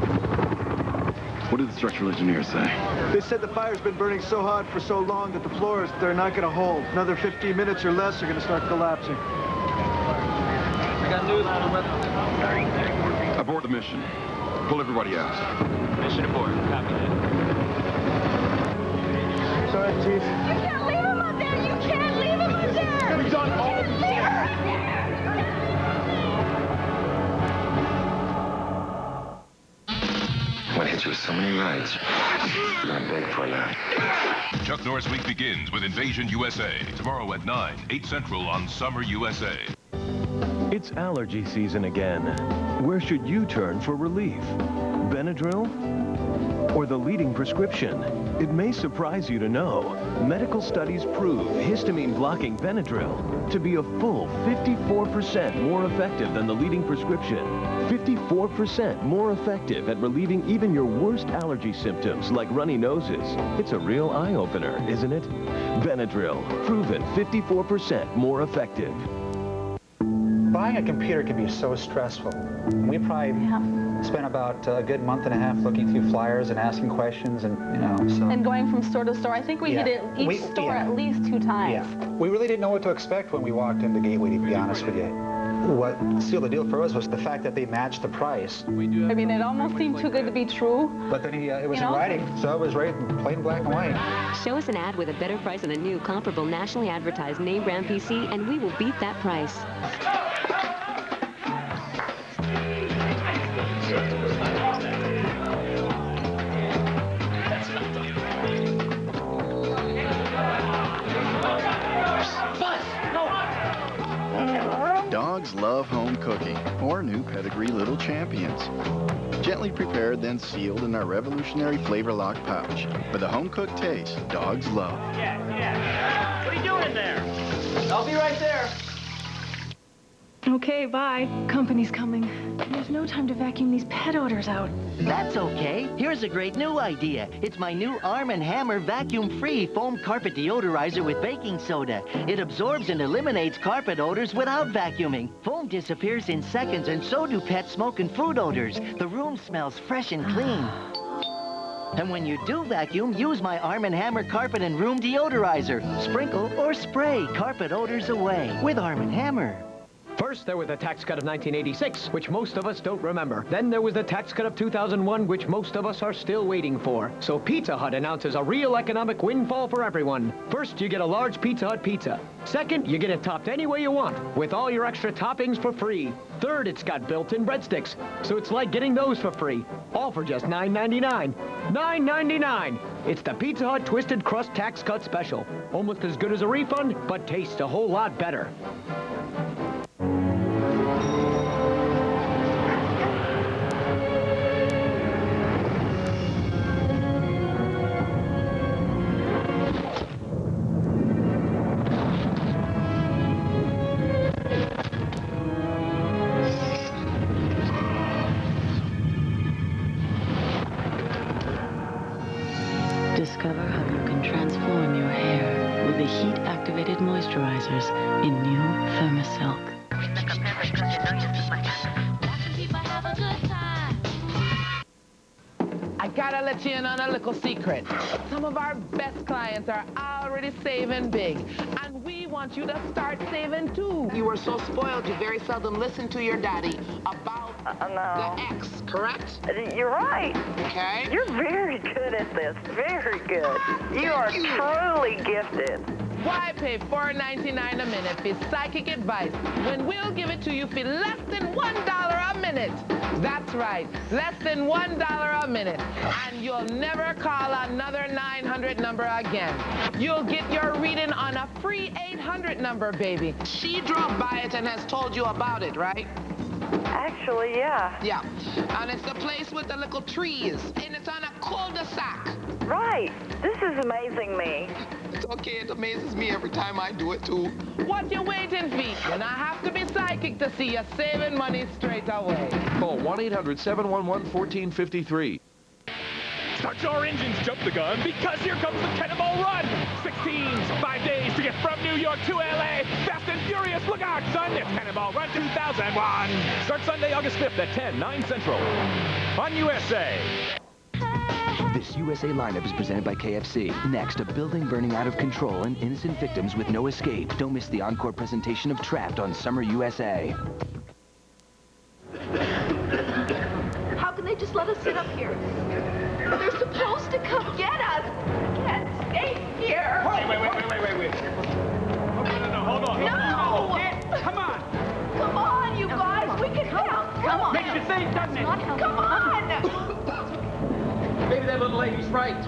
What did the structural engineers say? They said the fire's been burning so hot for so long that the floors, they're not gonna hold. Another 15 minutes or less are gonna start collapsing. We got news on the weather. Abort the mission. Pull everybody out. Mission abort. Copy that. Sorry, Chief. You can't leave him up there. You can't. you with so many rights. I'm gonna beg for that. Chuck Norris Week begins with Invasion USA. Tomorrow at 9, 8 Central on Summer USA. It's allergy season again. Where should you turn for relief? Benadryl? Or the leading prescription? It may surprise you to know, medical studies prove histamine-blocking Benadryl to be a full 54% more effective than the leading prescription. 54% more effective at relieving even your worst allergy symptoms like runny noses. It's a real eye-opener, isn't it? Benadryl, proven 54% more effective. Buying a computer can be so stressful. We probably spent about a good month and a half looking through flyers and asking questions, and so. And going from store to store. I think we hit it each store at least 2 times. Yeah, we really didn't know what to expect when we walked into Gateway, to be honest with you. What sealed the deal for us was the fact that they matched the price. I mean, it almost seemed too good to be true. But then it was in writing, so it was right, plain black and white. Show us an ad with a better price on a new, comparable, nationally advertised name brand PC, and we will beat that price. Dogs love home cooking, or new pedigree little champions. Gently prepared, then sealed in our revolutionary flavor lock pouch. With a home-cooked taste, dogs love. Yeah. What are you doing there? I'll be right there. Okay, bye. Company's coming. There's no time to vacuum these pet odors out. That's okay. Here's a great new idea. It's my new Arm & Hammer vacuum-free foam carpet deodorizer with baking soda. It absorbs and eliminates carpet odors without vacuuming. Foam disappears in seconds, and so do pet smoke and food odors. The room smells fresh and clean. And when you do vacuum, use my Arm & Hammer carpet and room deodorizer. Sprinkle or spray carpet odors away with Arm & Hammer. First, there was the tax cut of 1986, which most of us don't remember. Then there was the tax cut of 2001, which most of us are still waiting for. So Pizza Hut announces a real economic windfall for everyone. First, you get a large Pizza Hut pizza. Second, you get it topped any way you want, with all your extra toppings for free. Third, it's got built-in breadsticks, so it's like getting those for free. All for just $9.99. $9.99! It's the Pizza Hut Twisted Crust Tax Cut Special. Almost as good as a refund, but tastes a whole lot better. Discover how you can transform your hair with the heat-activated moisturizers in new Thermasilk. I gotta let you in on a little secret. Some of our best clients are already saving big, and we want you to start saving too. You were so spoiled, you very seldom listen to your daddy about the ex, correct? You're right. Okay. You're very good at this. Very good. You are truly gifted. Why pay $4.99 a minute for psychic advice when we'll give it to you for less than $1 a minute? That's right, less than $1 a minute. And you'll never call another 900 number again. You'll get your reading on a free 800 number, baby. She drove by it and has told you about it, right? Actually, yeah. Yeah, and it's the place with the little trees, and it's on a cul-de-sac. Right. This is amazing me. It's okay, it amazes me every time I do it too. What you waiting for? And I have to be psychic to see you saving money straight away. Call 1-800-711-1453. Start your engines, jump the gun, because here comes the Cannonball Run. 16s, 5 days to get from New York to LA. Fast and furious, look out, son. It's Cannonball Run 2001. Start Sunday, August 5th at 10, 9 Central on USA. This USA lineup is presented by KFC. Next, a building burning out of control and innocent victims with no escape. Don't miss the encore presentation of Trapped on Summer USA. How can they just let us sit up here? They're supposed to come get us. We can't stay here. Wait. No, hold on. No! Come on. Come on, you guys. We can help. Come on. Makes you think, doesn't it? Come on. right.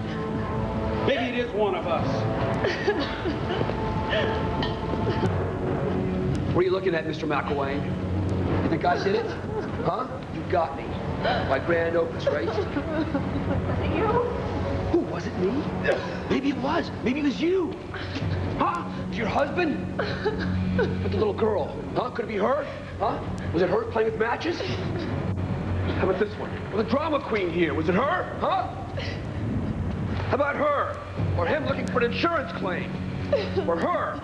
Maybe it is one of us. What are you looking at, Mr. McElwain? You think I did it? Huh? You got me. My grand opus, right? Was it you? Who, was it me? Maybe it was. Maybe it was you. Huh? Your husband? But the little girl, huh? Could it be her? Huh? Was it her playing with matches? How about this one? Well, the drama queen here, was it her? Huh? How about her? Or him looking for an insurance claim? Or her?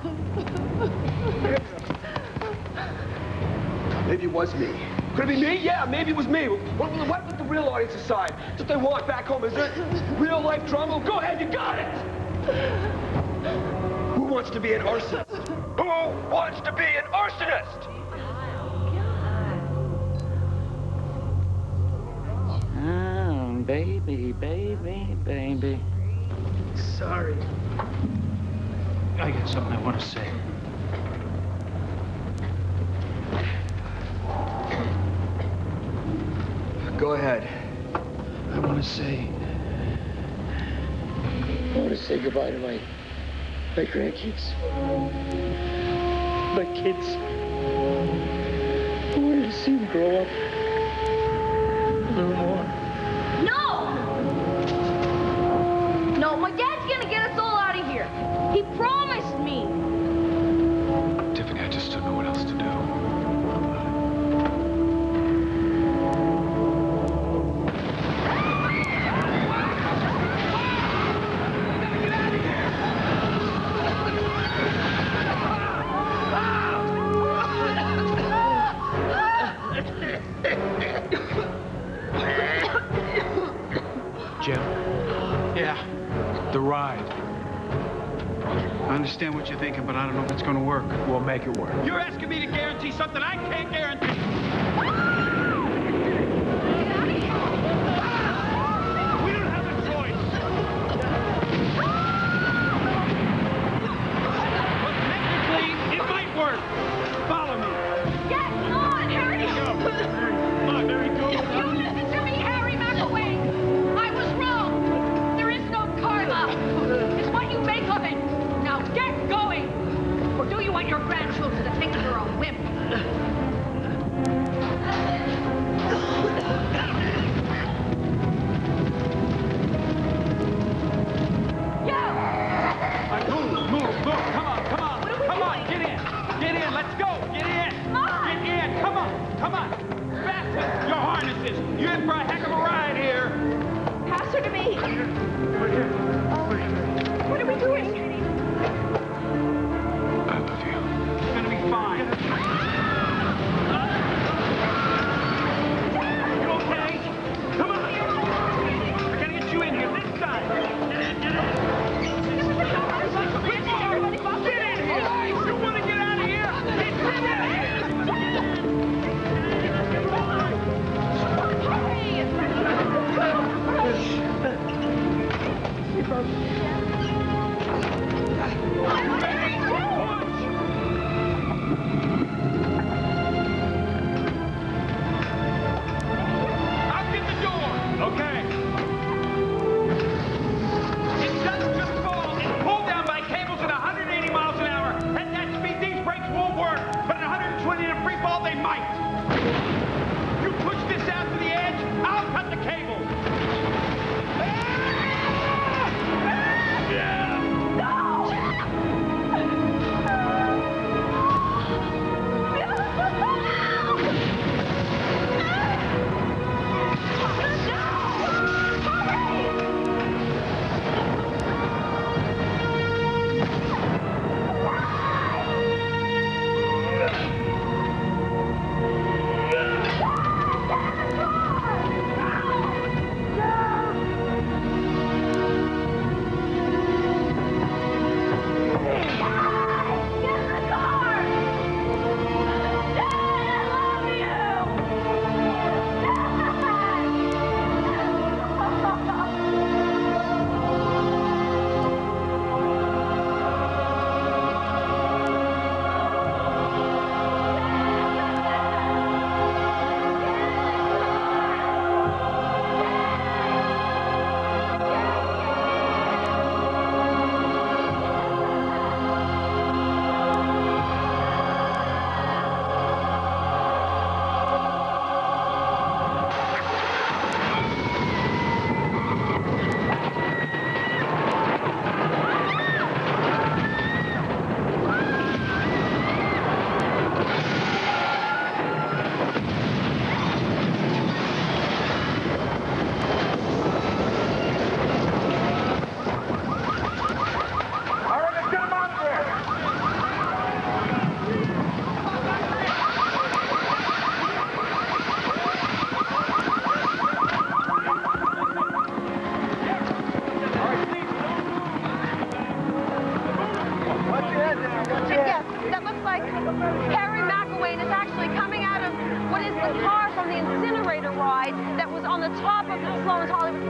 Maybe it was me. Could it be me? Yeah, maybe it was me. What would the real audience decide? Just they want back home, is it? Real life drama? Go ahead, you got it! Who wants to be an arsonist? Who wants to be an arsonist? Oh, baby, baby, baby. Sorry. I got something I want to say. Go ahead. I want to say goodbye to my grandkids. My kids. I wanted to see them grow up a little more. No! No, my dad's gonna get us all out of here. He promised me. Tiffany, I just don't know what else to do. Jim. Yeah. The ride. I understand what you're thinking, but I don't know if it's going to work. We'll make it work. You're asking me to guarantee something I can't guarantee. We don't have a choice. But technically, it might work. Follow me. Yeah, come on, hurry! Come on, Mary, go. You listen to me, Harry McElwain. I was wrong. There is no karma. It's what you make of it. Now get going. Or do you want your grandchildren to think you're a wimp? Move. Come on. Come on, get in. Get in, let's go. Get in. Get in, come on. Fasten your harnesses. You're in for a heck of a ride here. Pass her to me. We're here. What are we doing? I love you. It's gonna be fine. You okay? Come on. We're gonna get you in here this time. Get in here. You wanna get out of here? Get in I'll get the door. Okay. It doesn't just fall. It's pulled down by cables at 180 miles an hour. At that speed, these brakes won't work. But at 120 in a free fall, they might. You push this out to the edge, I'll cut the cable. Harry McElwain is actually coming out of what is the car from the incinerator ride that was on the top of the Sloan's Hollywood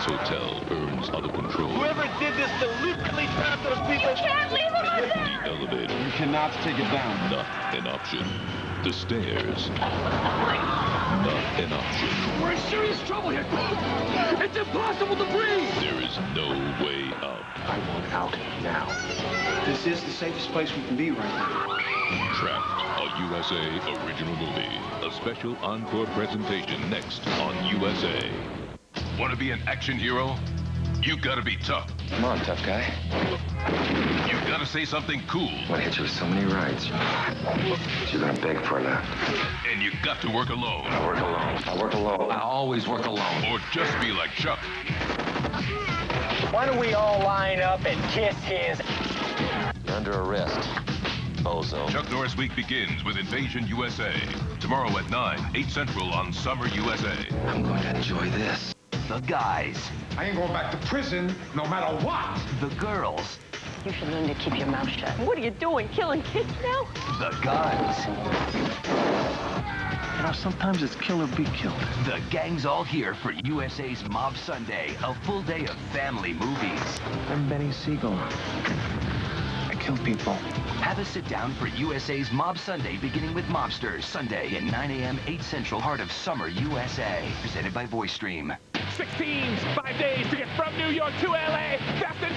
Hotel earns out of control. Whoever did this deliberately trapped those people. You can't leave them like that! The elevator. You cannot take it down. Not an option. The stairs. Not an option. We're in serious trouble here. It's impossible to breathe. There is no way out. I want out now. This is the safest place we can be right now. Trapped, a USA original movie. A special encore presentation next on USA. Want to be an action hero? You gotta be tough. Come on, tough guy. You gotta say something cool. I hit you with so many rides. You're gonna beg for it now. And you got to work alone. I work alone. I work alone. I always work alone. Or just be like Chuck. Why don't we all line up and kiss his... You're under arrest, bozo. Chuck Norris Week begins with Invasion USA. Tomorrow at 9, 8 Central on Summer USA. I'm going to enjoy this. The guys. I ain't going back to prison no matter what. The girls. You should learn to keep your mouth shut. What are you doing, killing kids now? The guns. You know, sometimes it's kill or be killed. The gang's all here for USA's Mob Sunday, a full day of family movies. I'm Benny Siegel. I kill people. Have a sit down for USA's Mob Sunday, beginning with Mobsters, Sunday at 9 a.m., 8 Central, heart of summer USA. Presented by VoiceStream. 6 teams, 5 days to get from New York to LA. Fast and